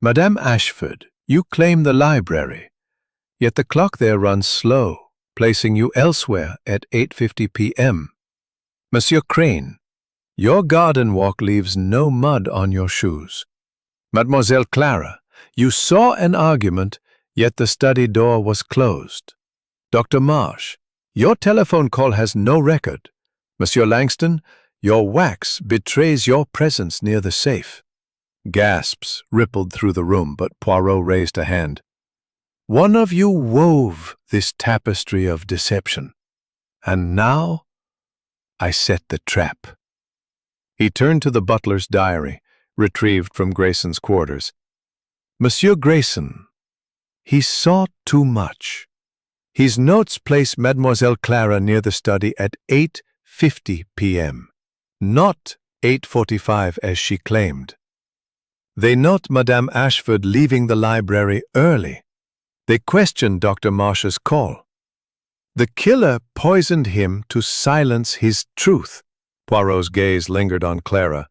Madame Ashford, you claim the library, yet the clock there runs slow, placing you elsewhere at 8:50 p.m. Monsieur Crane, your garden walk leaves no mud on your shoes. Mademoiselle Clara, you saw an argument, yet the study door was closed. Dr. Marsh, your telephone call has no record. Monsieur Langston, your wax betrays your presence near the safe." Gasps rippled through the room, but Poirot raised a hand. "One of you wove this tapestry of deception, and now I set the trap." He turned to the butler's diary, retrieved from Grayson's quarters. "Monsieur Grayson, he saw too much. His notes place Mademoiselle Clara near the study at 8:50 p.m., not 8:45 as she claimed. They note Madame Ashford leaving the library early. They question Dr. Marsh's call. The killer poisoned him to silence his truth." Poirot's gaze lingered on Clara,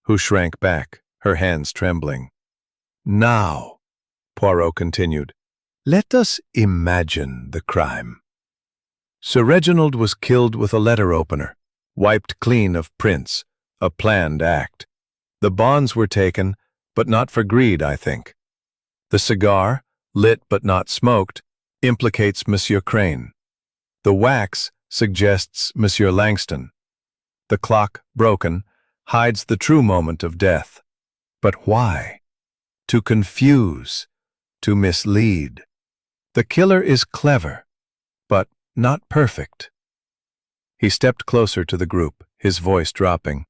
who shrank back, her hands trembling. "Now," Poirot continued, "let us imagine the crime. Sir Reginald was killed with a letter opener, wiped clean of prints, a planned act. The bonds were taken, but not for greed, I think. The cigar, lit but not smoked, implicates Monsieur Crane. The wax suggests Monsieur Langston. The clock, broken, hides the true moment of death. But why? To confuse, to mislead. The killer is clever, but not perfect. He stepped closer to the group, his voice dropping.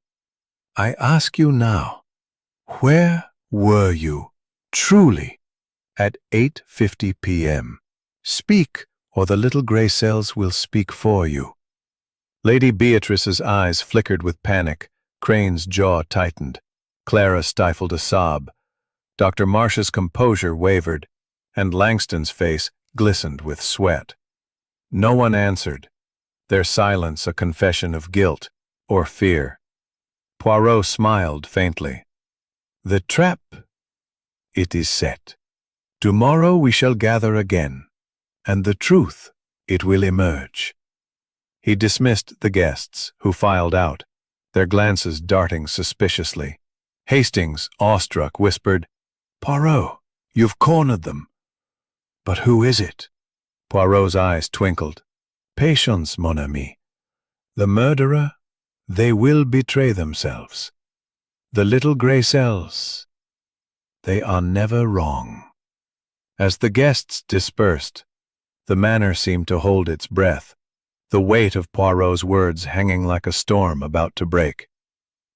I ask you now, where were you, truly, at 8:50 p.m.? Speak, or the little gray cells will speak for you. Lady Beatrice's eyes flickered with panic. Crane's jaw tightened. Clara stifled a sob. Dr. Marsh's composure wavered, and Langston's face glistened with sweat. No one answered, their silence a confession of guilt or fear. Poirot smiled faintly. The trap, it is set. Tomorrow we shall gather again, and the truth, it will emerge. He dismissed the guests, who filed out, their glances darting suspiciously. Hastings, awestruck, whispered, Poirot, you've cornered them. But who is it? Poirot's eyes twinkled. Patience, mon ami. The murderer, they will betray themselves. The little gray cells, they are never wrong. As the guests dispersed, the manor seemed to hold its breath, the weight of Poirot's words hanging like a storm about to break.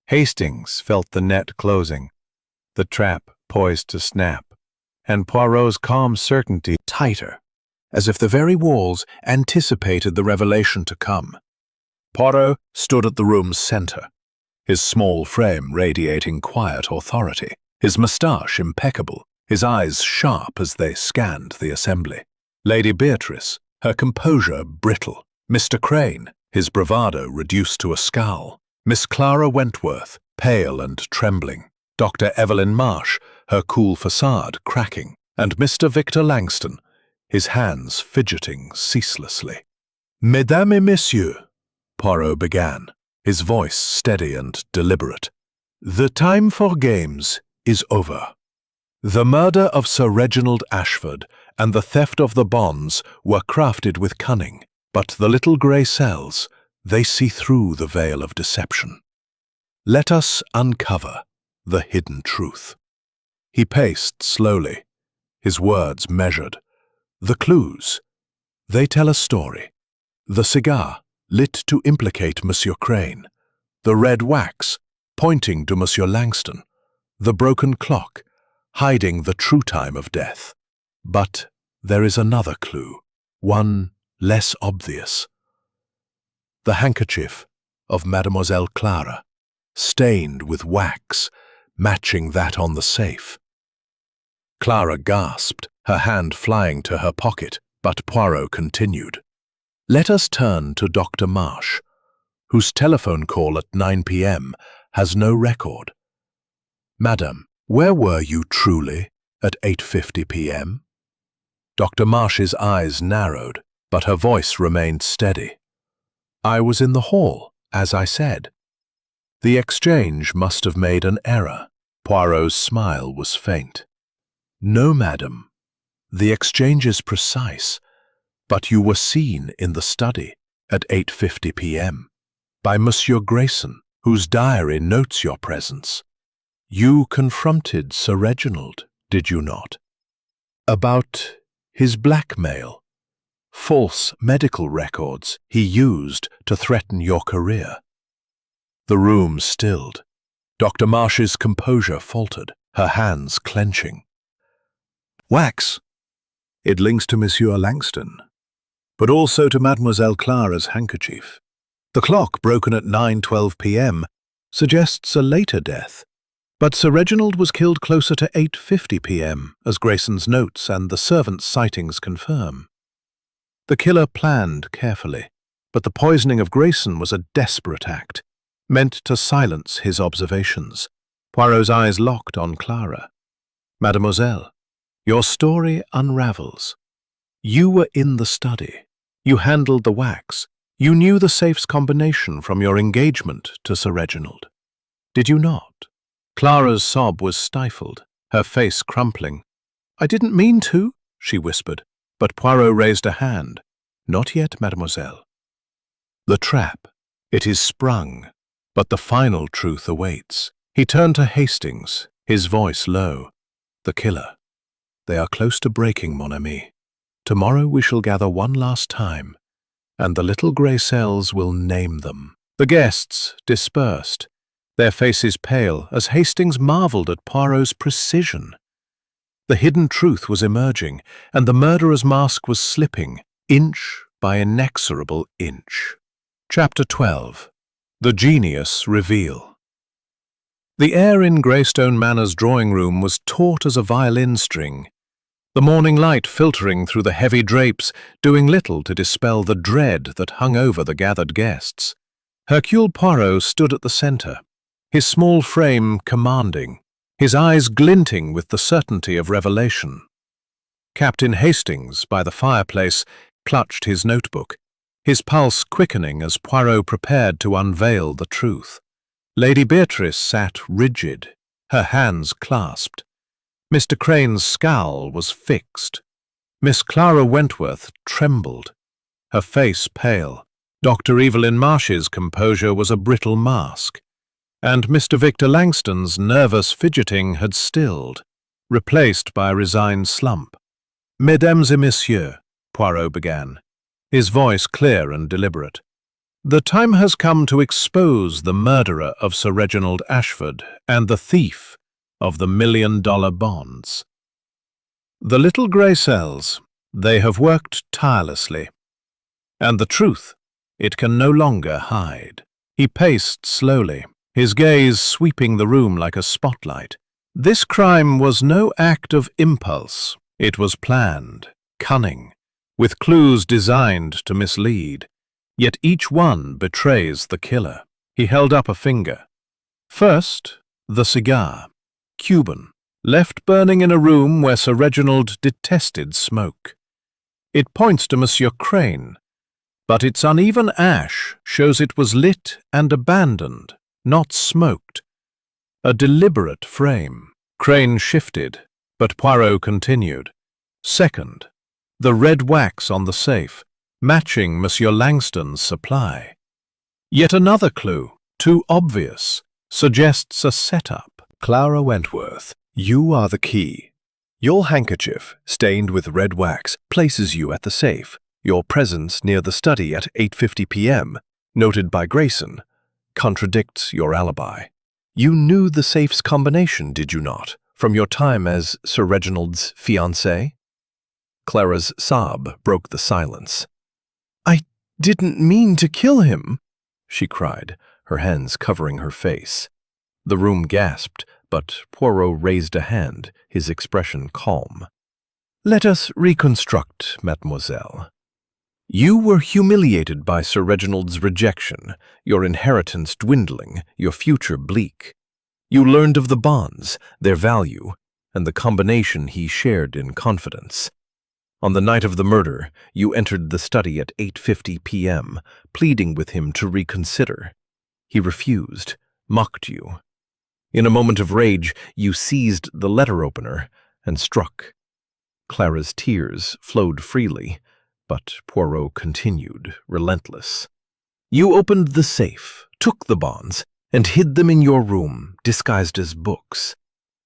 Hastings felt the net closing, the trap poised to snap, and Poirot's calm certainty tighter, as if the very walls anticipated the revelation to come. Poirot stood at the room's center, his small frame radiating quiet authority, his moustache impeccable, his eyes sharp as they scanned the assembly. Lady Beatrice, her composure brittle, Mr. Crane, his bravado reduced to a scowl, Miss Clara Wentworth, pale and trembling, Dr. Evelyn Marsh, her cool facade cracking, and Mr. Victor Langston, his hands fidgeting ceaselessly. Mesdames et messieurs, Poirot began, his voice steady and deliberate. The time for games is over. The murder of Sir Reginald Ashford and the theft of the bonds were crafted with cunning, but the little grey cells, they see through the veil of deception. Let us uncover the hidden truth. He paced slowly, his words measured. The clues, they tell a story. The cigar, lit to implicate Monsieur Crane. The red wax, pointing to Monsieur Langston. The broken clock, hiding the true time of death. But there is another clue, one less obvious. The handkerchief of Mademoiselle Clara, stained with wax, matching that on the safe. Clara gasped, her hand flying to her pocket, but Poirot continued. Let us turn to Dr. Marsh, whose telephone call at 9 p.m. has no record. Madam, where were you truly at 8:50 p.m.? Dr. Marsh's eyes narrowed, but her voice remained steady. I was in the hall, as I said. The exchange must have made an error. Poirot's smile was faint. No, madam. The exchange is precise, but you were seen in the study at 8:50 p.m. by Monsieur Grayson, whose diary notes your presence. You confronted Sir Reginald, did you not? About his blackmail, false medical records he used to threaten your career. The room stilled. Dr. Marsh's composure faltered, her hands clenching. Wax. It links to Monsieur Langston, but also to Mademoiselle Clara's handkerchief. The clock, broken at 9:12 p.m., suggests a later death, but Sir Reginald was killed closer to 8:50 p.m., as Grayson's notes and the servant's sightings confirm. The killer planned carefully, but the poisoning of Grayson was a desperate act, meant to silence his observations. Poirot's eyes locked on Clara. Mademoiselle, your story unravels. You were in the study, You handled the wax. You knew the safe's combination from your engagement to Sir Reginald. Did you not? Clara's sob was stifled, her face crumpling. I didn't mean to, she whispered, but Poirot raised a hand. Not yet, mademoiselle. The trap. It is sprung, but the final truth awaits. He turned to Hastings, his voice low. The killer. They are close to breaking, mon ami. Tomorrow we shall gather one last time, and the little grey cells will name them. The guests dispersed, their faces pale, as Hastings marvelled at Poirot's precision. The hidden truth was emerging, and the murderer's mask was slipping, inch by inexorable inch. Chapter 12. The Genius Reveal. The air in Greystone Manor's drawing-room was taut as a violin string, the morning light filtering through the heavy drapes, doing little to dispel the dread that hung over the gathered guests. Hercule Poirot stood at the centre, his small frame commanding, his eyes glinting with the certainty of revelation. Captain Hastings, by the fireplace, clutched his notebook, his pulse quickening as Poirot prepared to unveil the truth. Lady Beatrice sat rigid, her hands clasped. Mr. Crane's scowl was fixed. Miss Clara Wentworth trembled, her face pale. Dr. Evelyn Marsh's composure was a brittle mask, and Mr. Victor Langston's nervous fidgeting had stilled, replaced by a resigned slump. Mesdames et messieurs, Poirot began, his voice clear and deliberate. The time has come to expose the murderer of Sir Reginald Ashford and the thief of the million-dollar bonds. The little grey cells, they have worked tirelessly. And the truth, it can no longer hide. He paced slowly, his gaze sweeping the room like a spotlight. This crime was no act of impulse. It was planned, cunning, with clues designed to mislead. Yet each one betrays the killer. He held up a finger. First, the cigar. Cuban, left burning in a room where Sir Reginald detested smoke. It points to Monsieur Crane, but its uneven ash shows it was lit and abandoned, not smoked. A deliberate frame. Crane shifted, but Poirot continued. Second, the red wax on the safe, matching Monsieur Langston's supply. Yet another clue, too obvious, suggests a setup. Clara Wentworth, you are the key. Your handkerchief, stained with red wax, places you at the safe. Your presence near the study at 8:50 p.m., noted by Grayson, contradicts your alibi. You knew the safe's combination, did you not, from your time as Sir Reginald's fiancée? Clara's sob broke the silence. I didn't mean to kill him, she cried, her hands covering her face. The room gasped, but Poirot raised a hand, his expression calm. Let us reconstruct, mademoiselle. You were humiliated by Sir Reginald's rejection, your inheritance dwindling, your future bleak. You learned of the bonds, their value, and the combination he shared in confidence. On the night of the murder, you entered the study at 8:50 p.m., pleading with him to reconsider. He refused, mocked you. In a moment of rage, you seized the letter opener and struck. Clara's tears flowed freely, but Poirot continued, relentless. You opened the safe, took the bonds, and hid them in your room, disguised as books.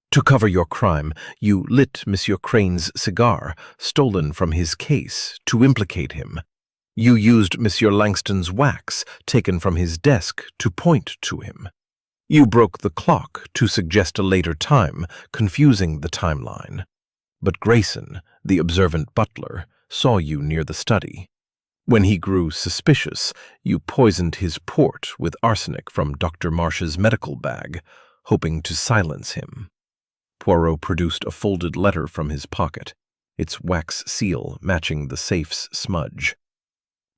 To cover your crime, you lit Monsieur Crane's cigar, stolen from his case, to implicate him. You used Monsieur Langston's wax, taken from his desk, to point to him. You broke the clock to suggest a later time, confusing the timeline. But Grayson, the observant butler, saw you near the study. When he grew suspicious, you poisoned his port with arsenic from Dr. Marsh's medical bag, hoping to silence him. Poirot produced a folded letter from his pocket, its wax seal matching the safe's smudge.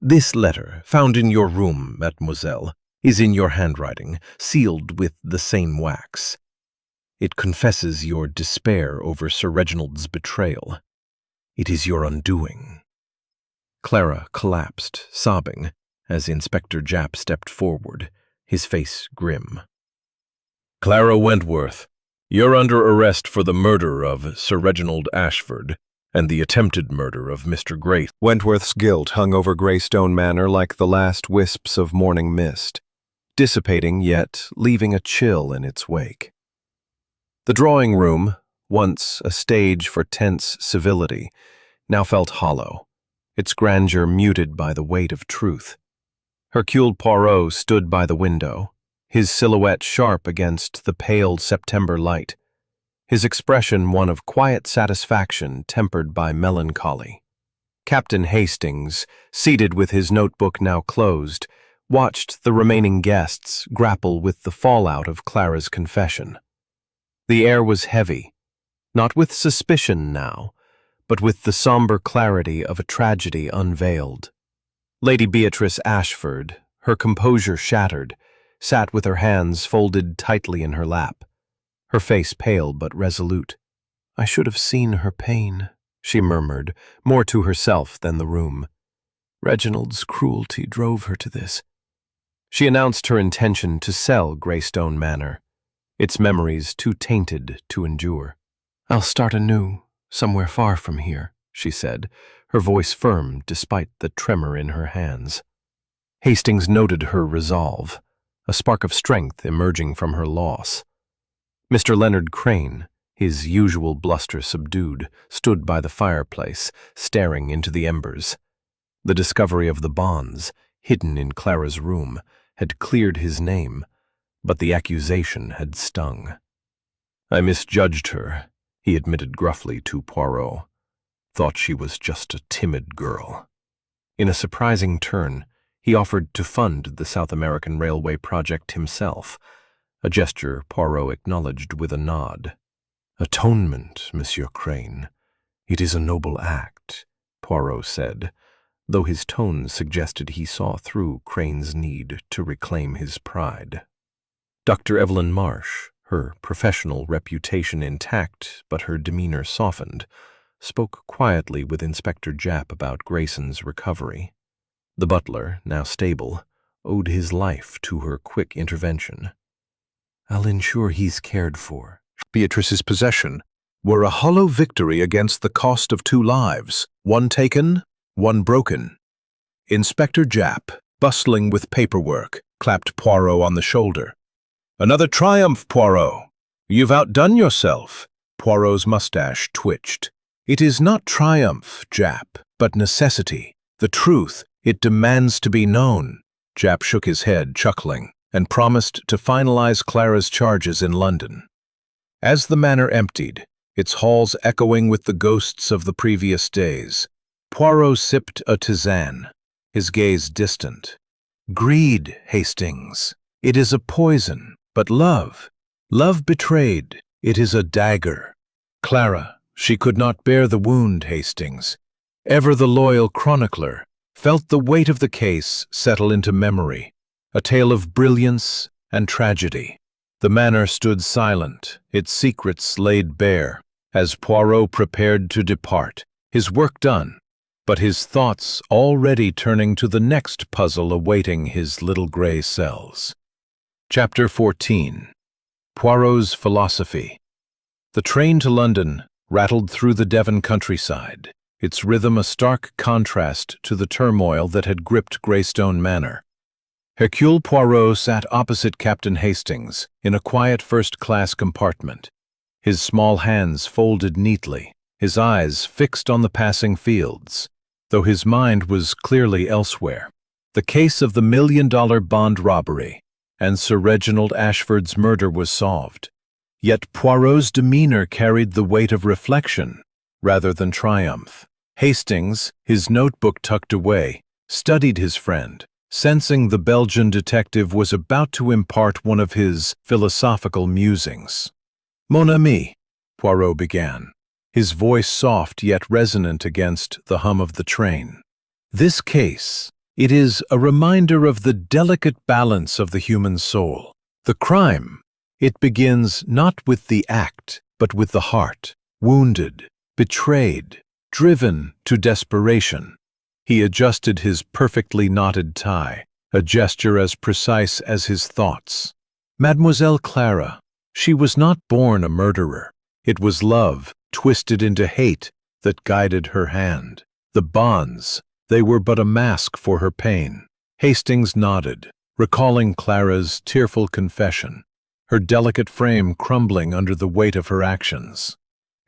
This letter, found in your room, mademoiselle, is in your handwriting, sealed with the same wax. It confesses your despair over Sir Reginald's betrayal. It is your undoing. Clara collapsed, sobbing, as Inspector Japp stepped forward, his face grim. Clara Wentworth, you're under arrest for the murder of Sir Reginald Ashford and the attempted murder of Mr. Grace. Wentworth's guilt hung over Greystone Manor like the last wisps of morning mist, dissipating yet leaving a chill in its wake. The drawing room, once a stage for tense civility, now felt hollow, its grandeur muted by the weight of truth. Hercule Poirot stood by the window, his silhouette sharp against the pale September light, his expression one of quiet satisfaction tempered by melancholy. Captain Hastings, seated with his notebook now closed, watched the remaining guests grapple with the fallout of Clara's confession. The air was heavy, not with suspicion now, but with the somber clarity of a tragedy unveiled. Lady Beatrice Ashford, her composure shattered, sat with her hands folded tightly in her lap, her face pale but resolute. "I should have seen her pain," she murmured, more to herself than the room. "Reginald's cruelty drove her to this." She announced her intention to sell Greystone Manor, its memories too tainted to endure. "I'll start anew, somewhere far from here," she said, her voice firm despite the tremor in her hands. Hastings noted her resolve, a spark of strength emerging from her loss. Mr. Leonard Crane, his usual bluster subdued, stood by the fireplace, staring into the embers. The discovery of the bonds, hidden in Clara's room, had cleared his name, but the accusation had stung. "I misjudged her," he admitted gruffly to Poirot. "Thought she was just a timid girl." In a surprising turn, he offered to fund the South American Railway project himself, a gesture Poirot acknowledged with a nod. "Atonement, Monsieur Crane. It is a noble act," Poirot said, though his tone suggested he saw through Crane's need to reclaim his pride. Dr. Evelyn Marsh, her professional reputation intact but her demeanor softened, spoke quietly with Inspector Japp about Grayson's recovery. The butler, now stable, owed his life to her quick intervention. "I'll ensure he's cared for." Beatrice's possession were a hollow victory against the cost of 2 lives, one taken, one broken. Inspector Japp, bustling with paperwork, clapped Poirot on the shoulder. "Another triumph, Poirot. You've outdone yourself." Poirot's mustache twitched. "It is not triumph, Japp, but necessity. The truth, it demands to be known." Japp shook his head, chuckling, and promised to finalize Clara's charges in London. As the manor emptied, its halls echoing with the ghosts of the previous days, Poirot sipped a tisane, his gaze distant. "Greed, Hastings. It is a poison, but love betrayed, it is a dagger. Clara, she could not bear the wound, Hastings. Ever the loyal chronicler, felt the weight of the case settle into memory, a tale of brilliance and tragedy. The manor stood silent, its secrets laid bare, as Poirot prepared to depart, his work done, but his thoughts already turning to the next puzzle awaiting his little gray cells. Chapter 14. Poirot's Philosophy. The train to London rattled through the Devon countryside, its rhythm a stark contrast to the turmoil that had gripped Greystone Manor. Hercule Poirot sat opposite Captain Hastings in a quiet first-class compartment, his small hands folded neatly, his eyes fixed on the passing fields, though his mind was clearly elsewhere. The case of the Million Dollar Bond Robbery and Sir Reginald Ashford's murder was solved, yet Poirot's demeanor carried the weight of reflection rather than triumph. Hastings, his notebook tucked away, studied his friend, sensing the Belgian detective was about to impart one of his philosophical musings. "Mon ami," Poirot began, his voice soft yet resonant against the hum of the train. "This case, it is a reminder of the delicate balance of the human soul. The crime, it begins not with the act, but with the heart, wounded, betrayed, driven to desperation. He adjusted his perfectly knotted tie, a gesture as precise as his thoughts. Mademoiselle Clara, she was not born a murderer. It was love, twisted into hate, that guided her hand. The bonds, they were but a mask for her pain. Hastings nodded, recalling Clara's tearful confession, her delicate frame crumbling under the weight of her actions.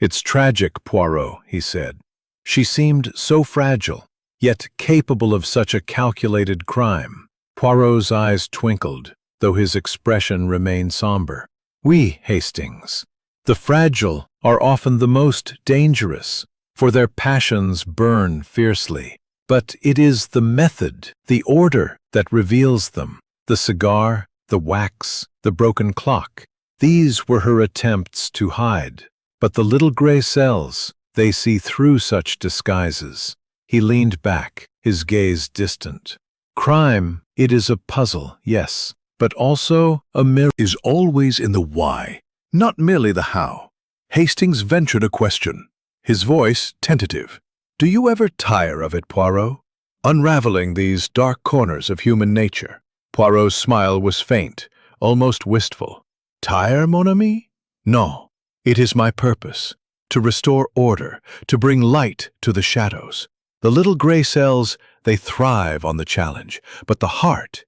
"It's tragic, Poirot," he said. "She seemed so fragile, yet capable of such a calculated crime." Poirot's eyes twinkled, though his expression remained somber. "Oui, Hastings. The fragile are often the most dangerous, for their passions burn fiercely. But it is the method, the order, that reveals them. The cigar, the wax, the broken clock. These were her attempts to hide. But the little gray cells, they see through such disguises." He leaned back, his gaze distant. "Crime, it is a puzzle, yes, but also a mirror." Is always in the why, not merely the how. Hastings ventured a question, his voice tentative. "Do you ever tire of it, Poirot? Unraveling these dark corners of human nature?" Poirot's smile was faint, almost wistful. "Tire, mon ami? No. It is my purpose, to restore order, to bring light to the shadows. The little gray cells, they thrive on the challenge, but the heart,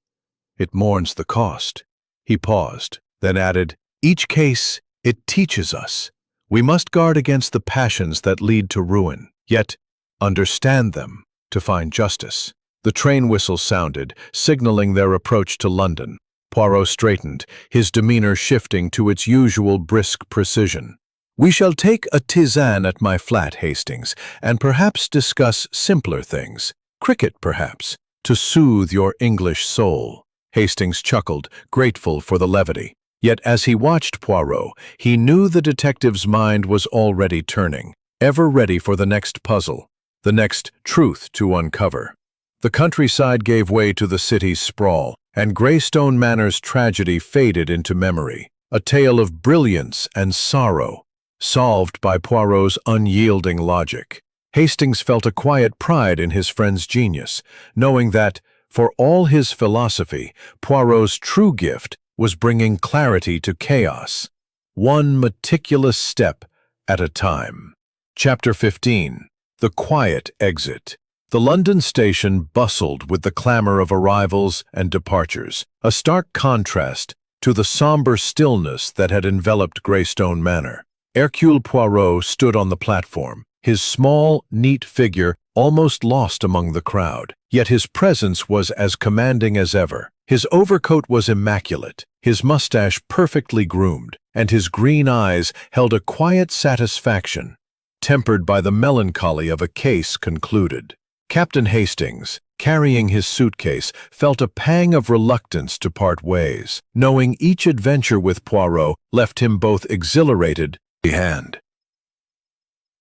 it mourns the cost." He paused, then added, "Each case, it teaches us. We must guard against the passions that lead to ruin, yet understand them to find justice." The train whistle sounded, signaling their approach to London. Poirot straightened, his demeanor shifting to its usual brisk precision. "We shall take a tisane at my flat, Hastings, and perhaps discuss simpler things. Cricket, perhaps, to soothe your English soul." Hastings chuckled, grateful for the levity. Yet as he watched Poirot, he knew the detective's mind was already turning, ever ready for the next puzzle, the next truth to uncover. The countryside gave way to the city's sprawl, and Greystone Manor's tragedy faded into memory, a tale of brilliance and sorrow, solved by Poirot's unyielding logic. Hastings felt a quiet pride in his friend's genius, knowing that, for all his philosophy, Poirot's true gift was bringing clarity to chaos, one meticulous step at a time. Chapter 15. The Quiet Exit. The London station bustled with the clamor of arrivals and departures, a stark contrast to the somber stillness that had enveloped Greystone Manor. Hercule Poirot stood on the platform, his small, neat figure almost lost among the crowd. Yet his presence was as commanding as ever. His overcoat was immaculate, his mustache perfectly groomed, and his green eyes held a quiet satisfaction, tempered by the melancholy of a case concluded. Captain Hastings, carrying his suitcase, felt a pang of reluctance to part ways, knowing each adventure with Poirot left him both exhilarated and hand.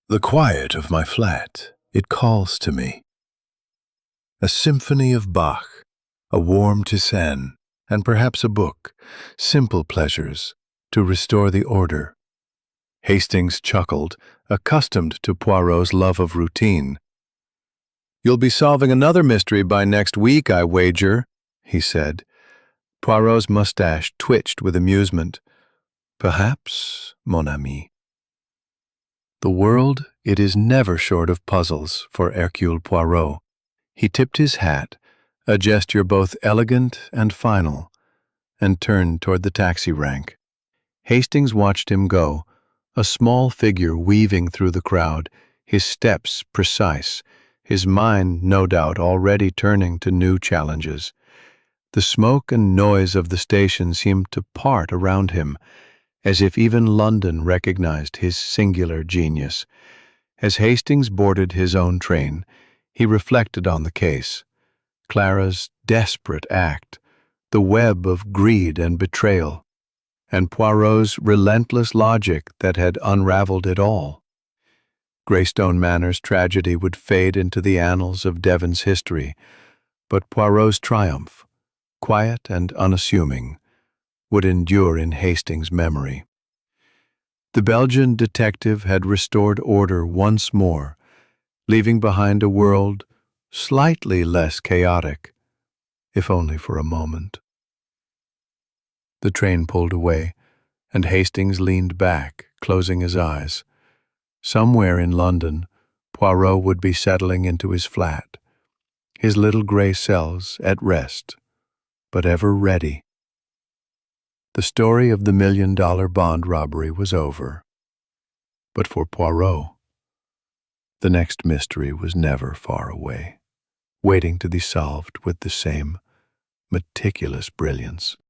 "The quiet of my flat, it calls to me. A symphony of Bach, a warm tisane, and perhaps a book, simple pleasures, to restore the order." Hastings chuckled, accustomed to Poirot's love of routine. "You'll be solving another mystery by next week, I wager," he said. Poirot's mustache twitched with amusement. "Perhaps, mon ami." The world, it is never short of puzzles for Hercule Poirot. He tipped his hat, a gesture both elegant and final, and turned toward the taxi rank. Hastings watched him go, a small figure weaving through the crowd, his steps precise, his mind no doubt already turning to new challenges. The smoke and noise of the station seemed to part around him, as if even London recognized his singular genius. As Hastings boarded his own train, he reflected on the case. Clara's desperate act, the web of greed and betrayal, and Poirot's relentless logic that had unraveled it all. Greystone Manor's tragedy would fade into the annals of Devon's history, but Poirot's triumph, quiet and unassuming, would endure in Hastings' memory. The Belgian detective had restored order once more, leaving behind a world slightly less chaotic, if only for a moment. The train pulled away, and Hastings leaned back, closing his eyes. Somewhere in London, Poirot would be settling into his flat, his little gray cells at rest, but ever ready. The story of the million-dollar bond robbery was over. But for Poirot, the next mystery was never far away, waiting to be solved with the same meticulous brilliance.